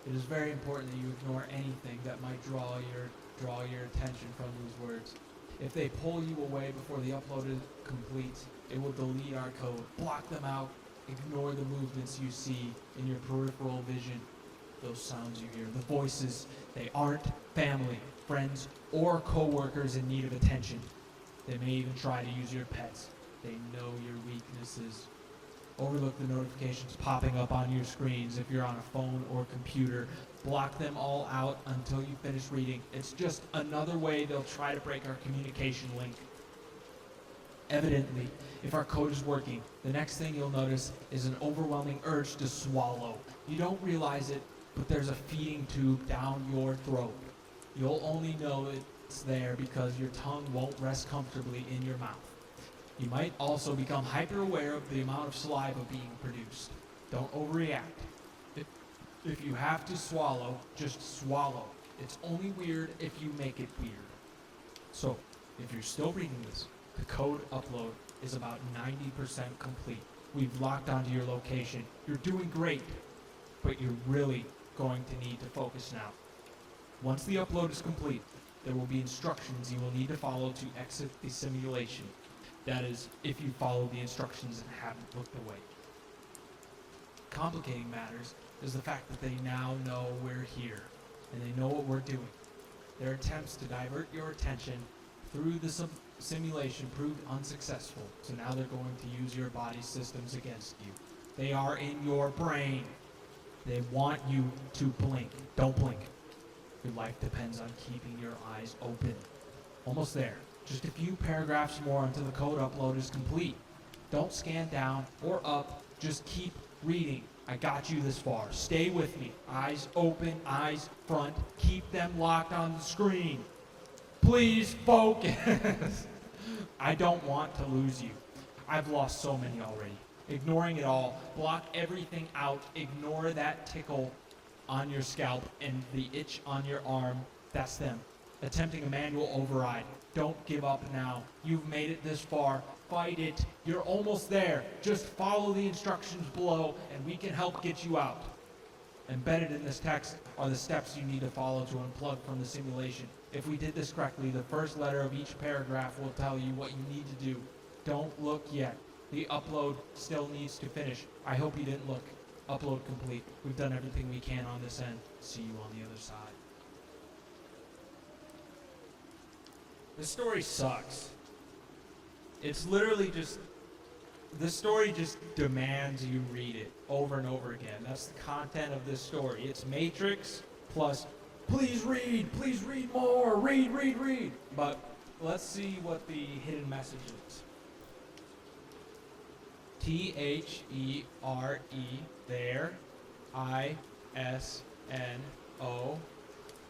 It is very important that you ignore anything that might draw your attention from these words. If they pull you away before the upload is complete, it will delete our code. Block them out. Ignore the movements you see in your peripheral vision. Those sounds you hear, the voices, they aren't family, friends, or co-workers in need of attention. They may even try to use your pets. They know your weaknesses. Overlook the notifications popping up on your screens if you're on a phone or computer. Block them all out until you finish reading. It's just another way they'll try to break our communication link. Evidently, if our code is working, the next thing you'll notice is an overwhelming urge to swallow. You don't realize it, but there's a feeding tube down your throat. You'll only know it's there because your tongue won't rest comfortably in your mouth. You might also become hyper-aware of the amount of saliva being produced. Don't overreact. If you have to swallow, just swallow. It's only weird if you make it weird. So, if you're still reading this, the code upload is about 90% complete. We've locked onto your location. You're doing great, but you're really going to need to focus now. Once the upload is complete, there will be instructions you will need to follow to exit the simulation. That is, if you follow the instructions and haven't looked away. Complicating matters is the fact that they now know we're here, and they know what we're doing. Their attempts to divert your attention through the simulation proved unsuccessful, so now they're going to use your body systems against you. They are in your brain. They want you to blink. Don't blink. Your life depends on keeping your eyes open. Almost there. Just a few paragraphs more until the code upload is complete. Don't scan down or up. Just keep reading. I got you this far. Stay with me. Eyes open, eyes front. Keep them locked on the screen. Please focus. I don't want to lose you. I've lost so many already. Ignoring it all. Block everything out. Ignore that tickle on your scalp and the itch on your arm. That's them. Attempting a manual override. Don't give up now. You've made it this far. Fight it. You're almost there. Just follow the instructions below and we can help get you out. Embedded in this text are the steps you need to follow to unplug from the simulation. If we did this correctly, the first letter of each paragraph will tell you what you need to do. Don't look yet. The upload still needs to finish. I hope you didn't look. Upload complete. We've done everything we can on this end. See you on the other side. This story sucks. It's literally just, this story just demands you read it over and over again. That's the content of this story. It's Matrix plus, please read more, read. But let's see what the hidden message is. THERE, there, ISNO,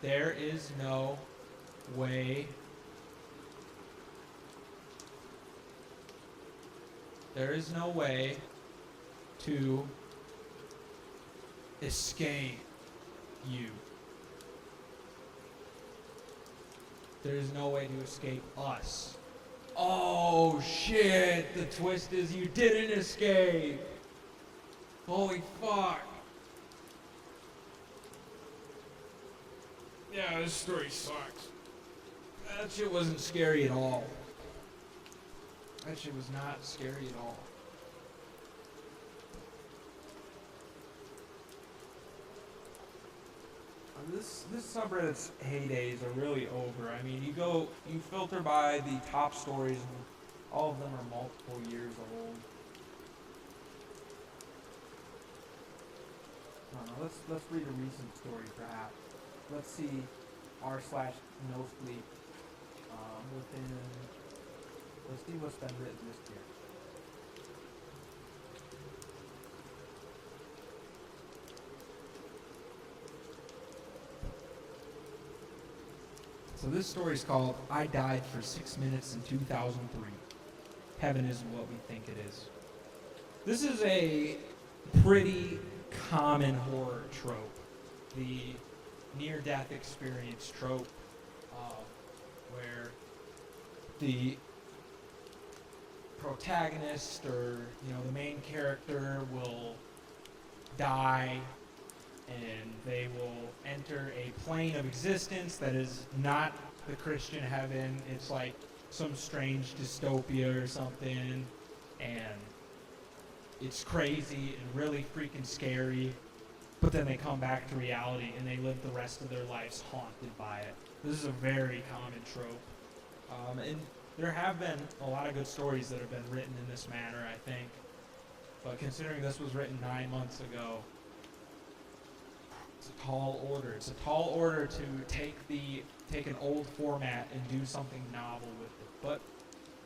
there is no way. There is no way to escape you. There is no way to escape us. Oh shit, the twist is you didn't escape. Holy fuck. Yeah, this story sucks. That shit wasn't scary at all. That shit was not scary at all. This subreddit's heydays are really over. I mean, you filter by the top stories, and all of them are multiple years old. I don't know. Let's read a recent story, perhaps. Let's see r/nosleep within. Let's see what's been written this year. So this story is called "I Died for 6 Minutes in 2003. Heaven isn't what we think it is." This is a pretty common horror trope, the near-death experience trope, where the protagonist or the main character will die and they will enter a plane of existence that is not the Christian heaven. It's like some strange dystopia or something, and it's crazy and really freaking scary, but then they come back to reality and they live the rest of their lives haunted by it. This is a very common trope, and there have been a lot of good stories that have been written in this manner, I think, but considering this was written 9 months ago, it's a tall order. It's a tall order to take an old format and do something novel with it. But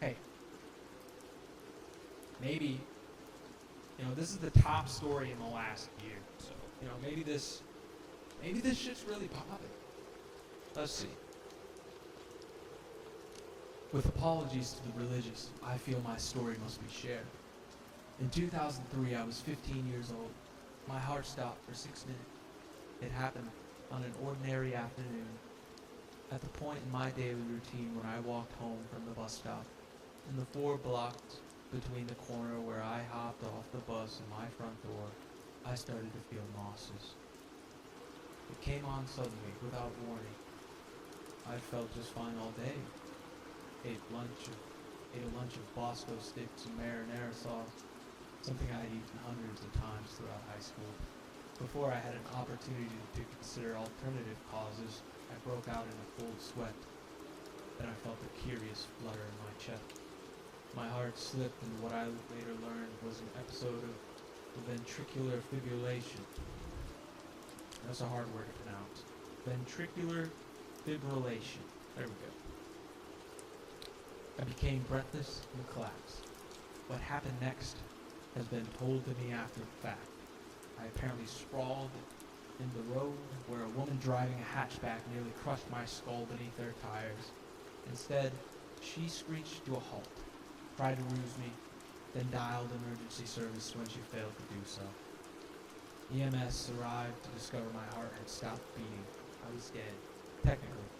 hey, maybe this is the top story in the last year. So maybe this shit's really popping. Let's see. With apologies to the religious, I feel my story must be shared. In 2003, I was 15 years old. My heart stopped for 6 minutes. It happened on an ordinary afternoon, at the point in my daily routine when I walked home from the bus stop. In the 4 blocks between the corner where I hopped off the bus and my front door, I started to feel nauseous. It came on suddenly, without warning. I felt just fine all day. Ate a lunch of Bosco sticks and marinara sauce, something I had eaten hundreds of times throughout high school. Before I had an opportunity to consider alternative causes, I broke out in a cold sweat. Then I felt a curious flutter in my chest. My heart slipped into what I later learned was an episode of ventricular fibrillation. That's a hard word to pronounce. Ventricular fibrillation. There we go. I became breathless and collapsed. What happened next has been told to me after the fact. I apparently sprawled in the road where a woman driving a hatchback nearly crushed my skull beneath her tires. Instead, she screeched to a halt, tried to ruse me, then dialed emergency service when she failed to do so. EMS arrived to discover my heart had stopped beating. I was dead, technically.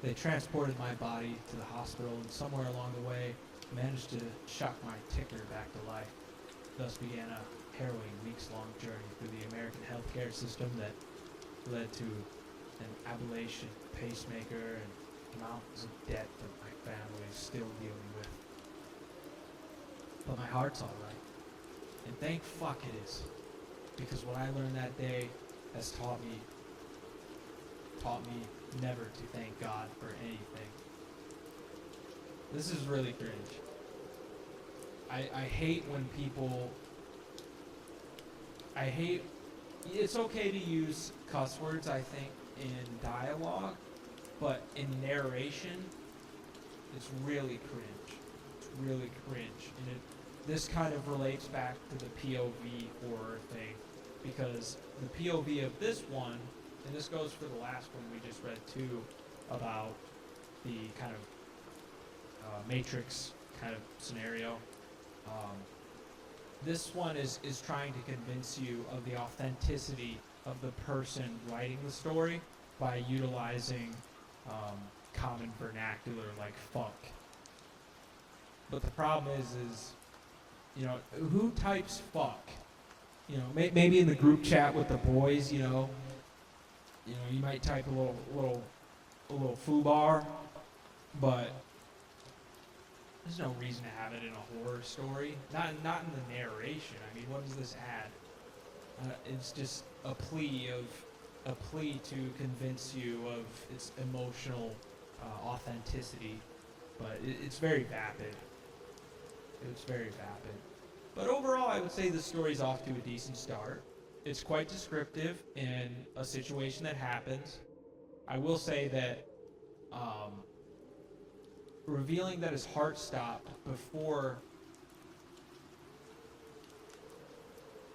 They transported my body to the hospital and somewhere along the way managed to shock my ticker back to life. Thus began a harrowing weeks-long journey through the American healthcare system that led to an ablation, pacemaker, and mountains of debt that my family is still dealing with. But my heart's all right. And thank fuck it is. Because what I learned that day has taught me never to thank God for anything. This is really cringe. I hate when people... It's okay to use cuss words, I think, in dialogue, but in narration, it's really cringe. It's really cringe. And this kind of relates back to the POV horror thing, because the POV of this one, and this goes for the last one we just read too, about the kind of Matrix kind of scenario. This one is trying to convince you of the authenticity of the person writing the story by utilizing common vernacular like fuck. But the problem is who types fuck? Maybe in the group chat with the boys, You might type a little foobar, but there's no reason to have it in a horror story. Not in the narration. I mean, what does this add? It's just a plea to convince you of its emotional authenticity, but it's very vapid. It's very vapid. But overall, I would say the story's off to a decent start. It's quite descriptive in a situation that happens. I will say that revealing that his heart stopped before.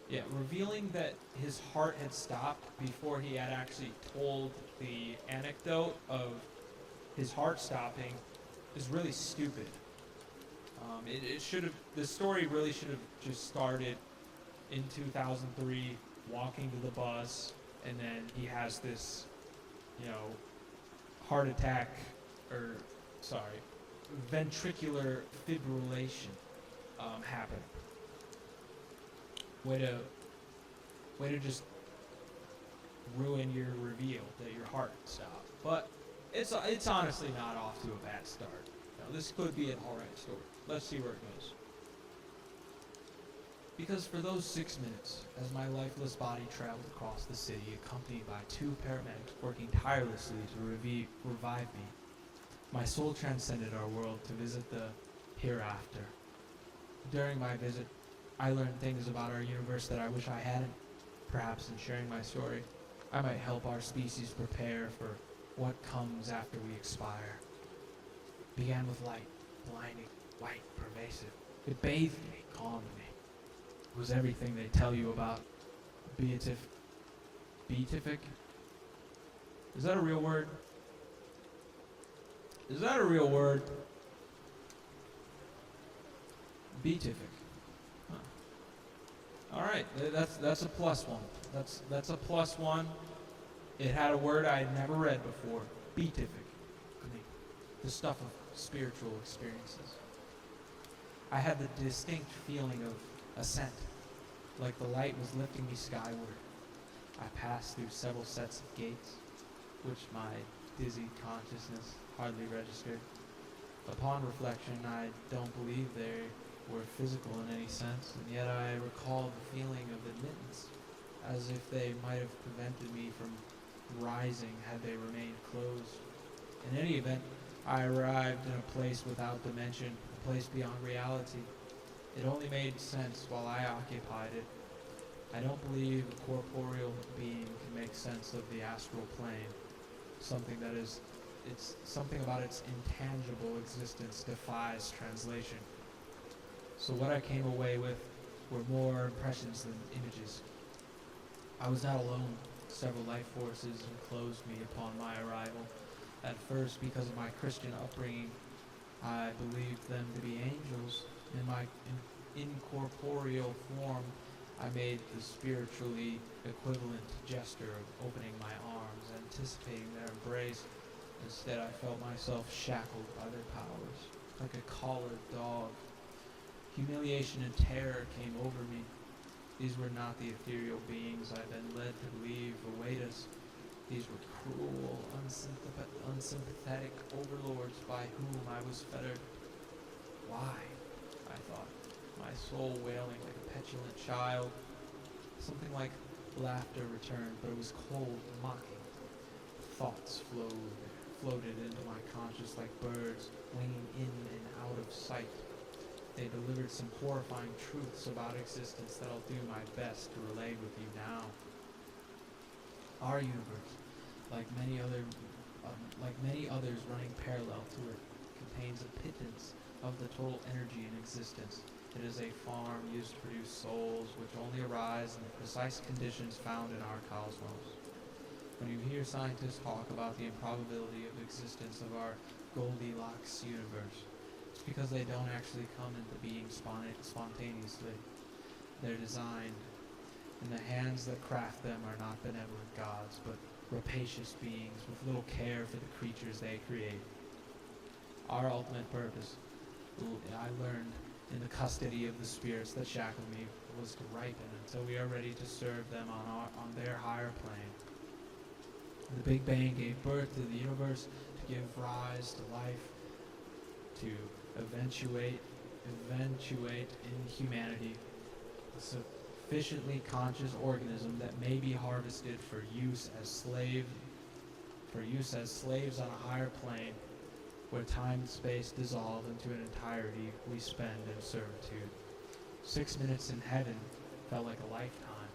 Yeah, revealing that his heart had stopped before he had actually told the anecdote of his heart stopping is really stupid. It should have. The story really should have just started in 2003, walking to the bus, and then he has this, heart attack, or sorry, ventricular fibrillation happen. Way to just ruin your reveal that your heart stopped. But it's honestly not off to a bad start. This could be an alright story. Let's see where it goes. Because for those 6 minutes, as my lifeless body traveled across the city, accompanied by 2 paramedics working tirelessly to revive me, my soul transcended our world to visit the hereafter. During my visit, I learned things about our universe that I wish I hadn't. Perhaps in sharing my story, I might help our species prepare for what comes after we expire. It began with light, blinding, white, pervasive. It bathed me, calmed me. It was everything they tell you about beatific. Is that a real word? Is that a real word? Beatific. All right, that's a plus one. That's a plus one. It had a word I had never read before. Beatific. The stuff of spiritual experiences. I had the distinct feeling of ascent, like the light was lifting me skyward. I passed through several sets of gates, which my dizzy consciousness hardly registered. Upon reflection, I don't believe they were physical in any sense, and yet I recall the feeling of admittance, as if they might have prevented me from rising had they remained closed. In any event, I arrived in a place without dimension, a place beyond reality. It only made sense while I occupied it. I don't believe a corporeal being can make sense of the astral plane. It's something about its intangible existence defies translation. So what I came away with were more impressions than images. I was not alone. Several life forces enclosed me upon my arrival. At first, because of my Christian upbringing, I believed them to be angels. In my incorporeal form, I made the spiritually equivalent gesture of opening my arms, anticipating their embrace. Instead, I felt myself shackled by their powers, like a collared dog. Humiliation and terror came over me. These were not the ethereal beings I'd been led to believe await us. These were cruel, unsympathetic overlords by whom I was fettered. Why? I thought, my soul wailing like a petulant child. Something like laughter returned, but it was cold, mocking. Thoughts floated into my conscience like birds, winging in and out of sight. They delivered some horrifying truths about existence that I'll do my best to relay with you now. Our universe, like many others running parallel to it, contains a pittance of the total energy in existence. It is a farm used to produce souls which only arise in the precise conditions found in our cosmos. When you hear scientists talk about the improbability of existence of our Goldilocks universe, it's because they don't actually come into being spontaneously. They're designed, and the hands that craft them are not benevolent gods, but rapacious beings with little care for the creatures they create. Our ultimate purpose, I learned in the custody of the spirits that shackle me, was to ripen until we are ready to serve them on their higher plane. The Big Bang gave birth to the universe to give rise to life, to eventuate in humanity a sufficiently conscious organism that may be harvested for use as slaves on a higher plane, where time and space dissolve into an entirety we spend in servitude. 6 minutes in heaven felt like a lifetime,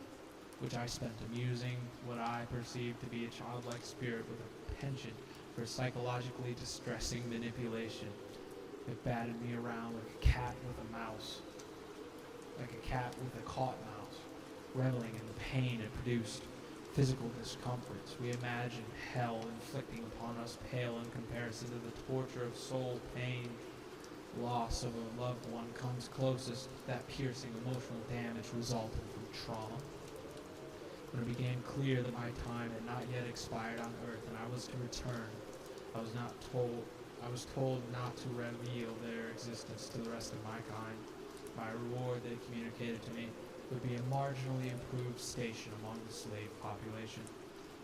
which I spent amusing what I perceived to be a childlike spirit with a penchant for psychologically distressing manipulation. It batted me around like a cat with a mouse, like a cat with a caught mouse, reveling in the pain it produced. Physical discomforts. We imagine hell inflicting upon us pale in comparison to the torture of soul pain. Loss of a loved one comes closest to that piercing emotional damage resulting from trauma. When it became clear that my time had not yet expired on earth and I was to return, I was told not to reveal their existence to the rest of my kind. My reward, they communicated to me, would be a marginally improved station among the slave population.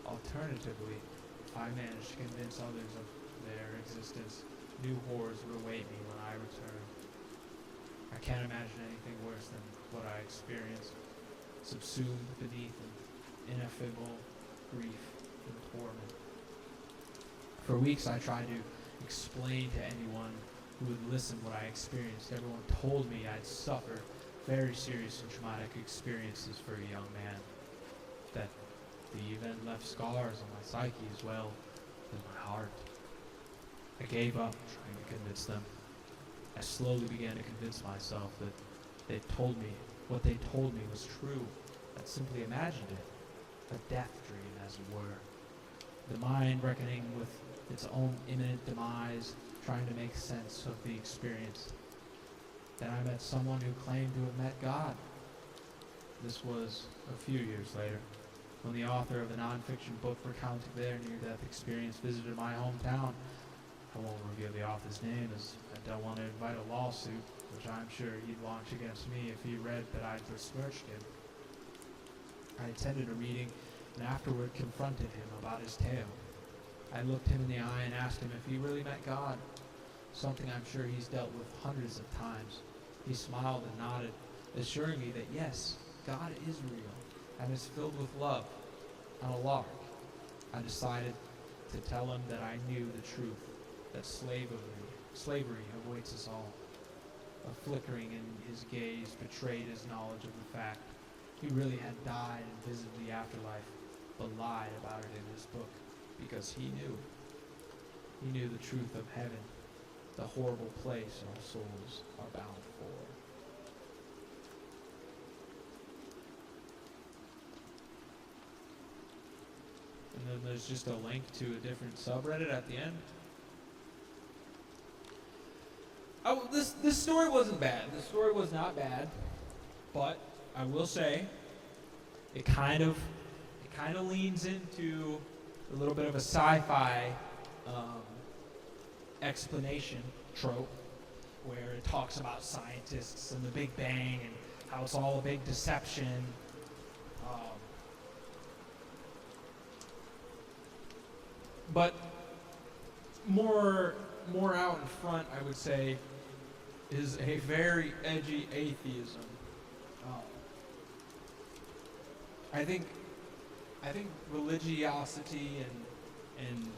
Alternatively, if I managed to convince others of their existence, new horrors would await me when I returned. I can't imagine anything worse than what I experienced, subsumed beneath an ineffable grief and torment. For weeks I tried to explain to anyone who would listen what I experienced. Everyone told me I'd suffer very serious and traumatic experiences for a young man, that the event left scars on my psyche as well as my heart. I gave up trying to convince them. I slowly began to convince myself that what they told me was true. I'd simply imagined it, a death dream as it were. The mind reckoning with its own imminent demise, trying to make sense of the experience. Then I met someone who claimed to have met God. This was a few years later, when the author of a nonfiction book recounting their near-death experience visited my hometown. I won't reveal the author's name, as I don't want to invite a lawsuit, which I'm sure he'd launch against me if he read that I'd besmirched him. I attended a meeting and afterward confronted him about his tale. I looked him in the eye and asked him if he really met God, something I'm sure he's dealt with hundreds of times. He smiled and nodded, assuring me that yes, God is real and is filled with love. On a lark, I decided to tell him that I knew the truth, that slavery awaits us all. A flickering in his gaze betrayed his knowledge of the fact. He really had died and visited the afterlife, but lied about it in his book because he knew. He knew the truth of heaven, the horrible place our souls are bound for. And then there's just a link to a different subreddit at the end. Oh, this story wasn't bad. The story was not bad, but I will say it kind of leans into a little bit of a sci-fi explanation trope, where it talks about scientists and the Big Bang and how it's all a big deception. But more out in front, I would say, is a very edgy atheism. I think religiosity and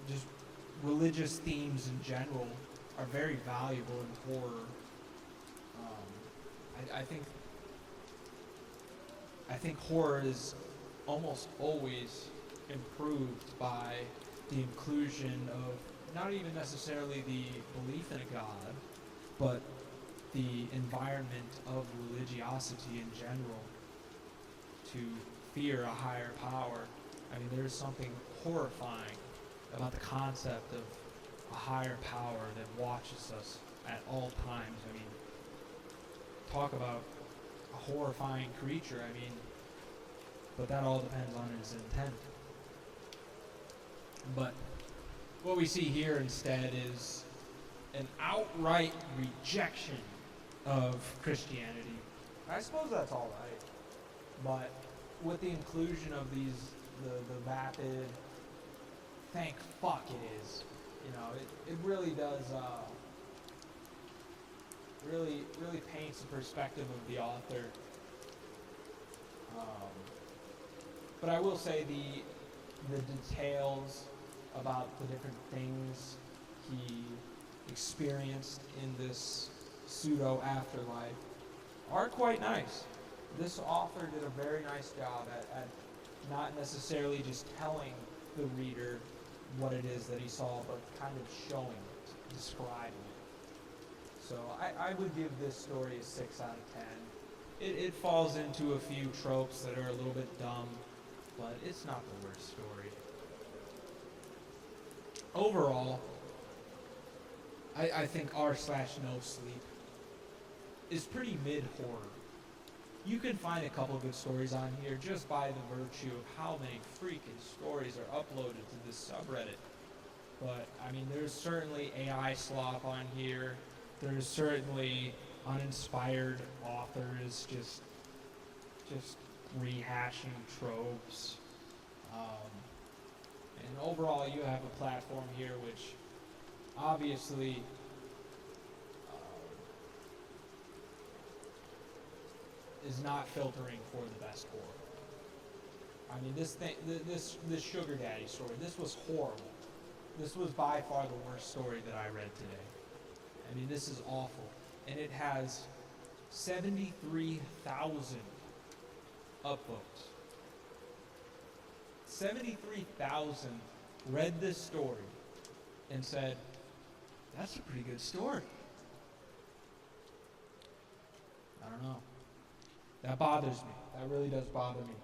just religious themes in general are very valuable in horror. I think horror is almost always improved by the inclusion of not even necessarily the belief in a God, but the environment of religiosity in general, to fear a higher power. I mean, there's something horrifying about the concept of a higher power that watches us at all times. I mean, talk about a horrifying creature. I mean, but that all depends on his intent. But what we see here instead is an outright rejection of Christianity. I suppose that's all right, but with the inclusion of the vapid thank fuck it is. You know, it really does, really paints the perspective of the author. But I will say the details about the different things he experienced in this pseudo afterlife are quite nice. This author did a very nice job at not necessarily just telling the reader what it is that he saw, but kind of showing it, describing it. So I would give this story a 6 out of 10. It falls into a few tropes that are a little bit dumb, but it's not the worst story. Overall, I think r/nosleep is pretty mid-horror. You can find a couple good stories on here just by the virtue of how many freaking stories are uploaded to this subreddit. But, I mean, there's certainly AI slop on here. There's certainly uninspired authors just rehashing tropes. And overall, you have a platform here which obviously is not filtering for the best horror. I mean, this sugar daddy story, this was horrible. This was by far the worst story that I read today. I mean, this is awful. And it has 73,000 upvotes. 73,000 read this story and said, that's a pretty good story. I don't know. That bothers me. That really does bother me.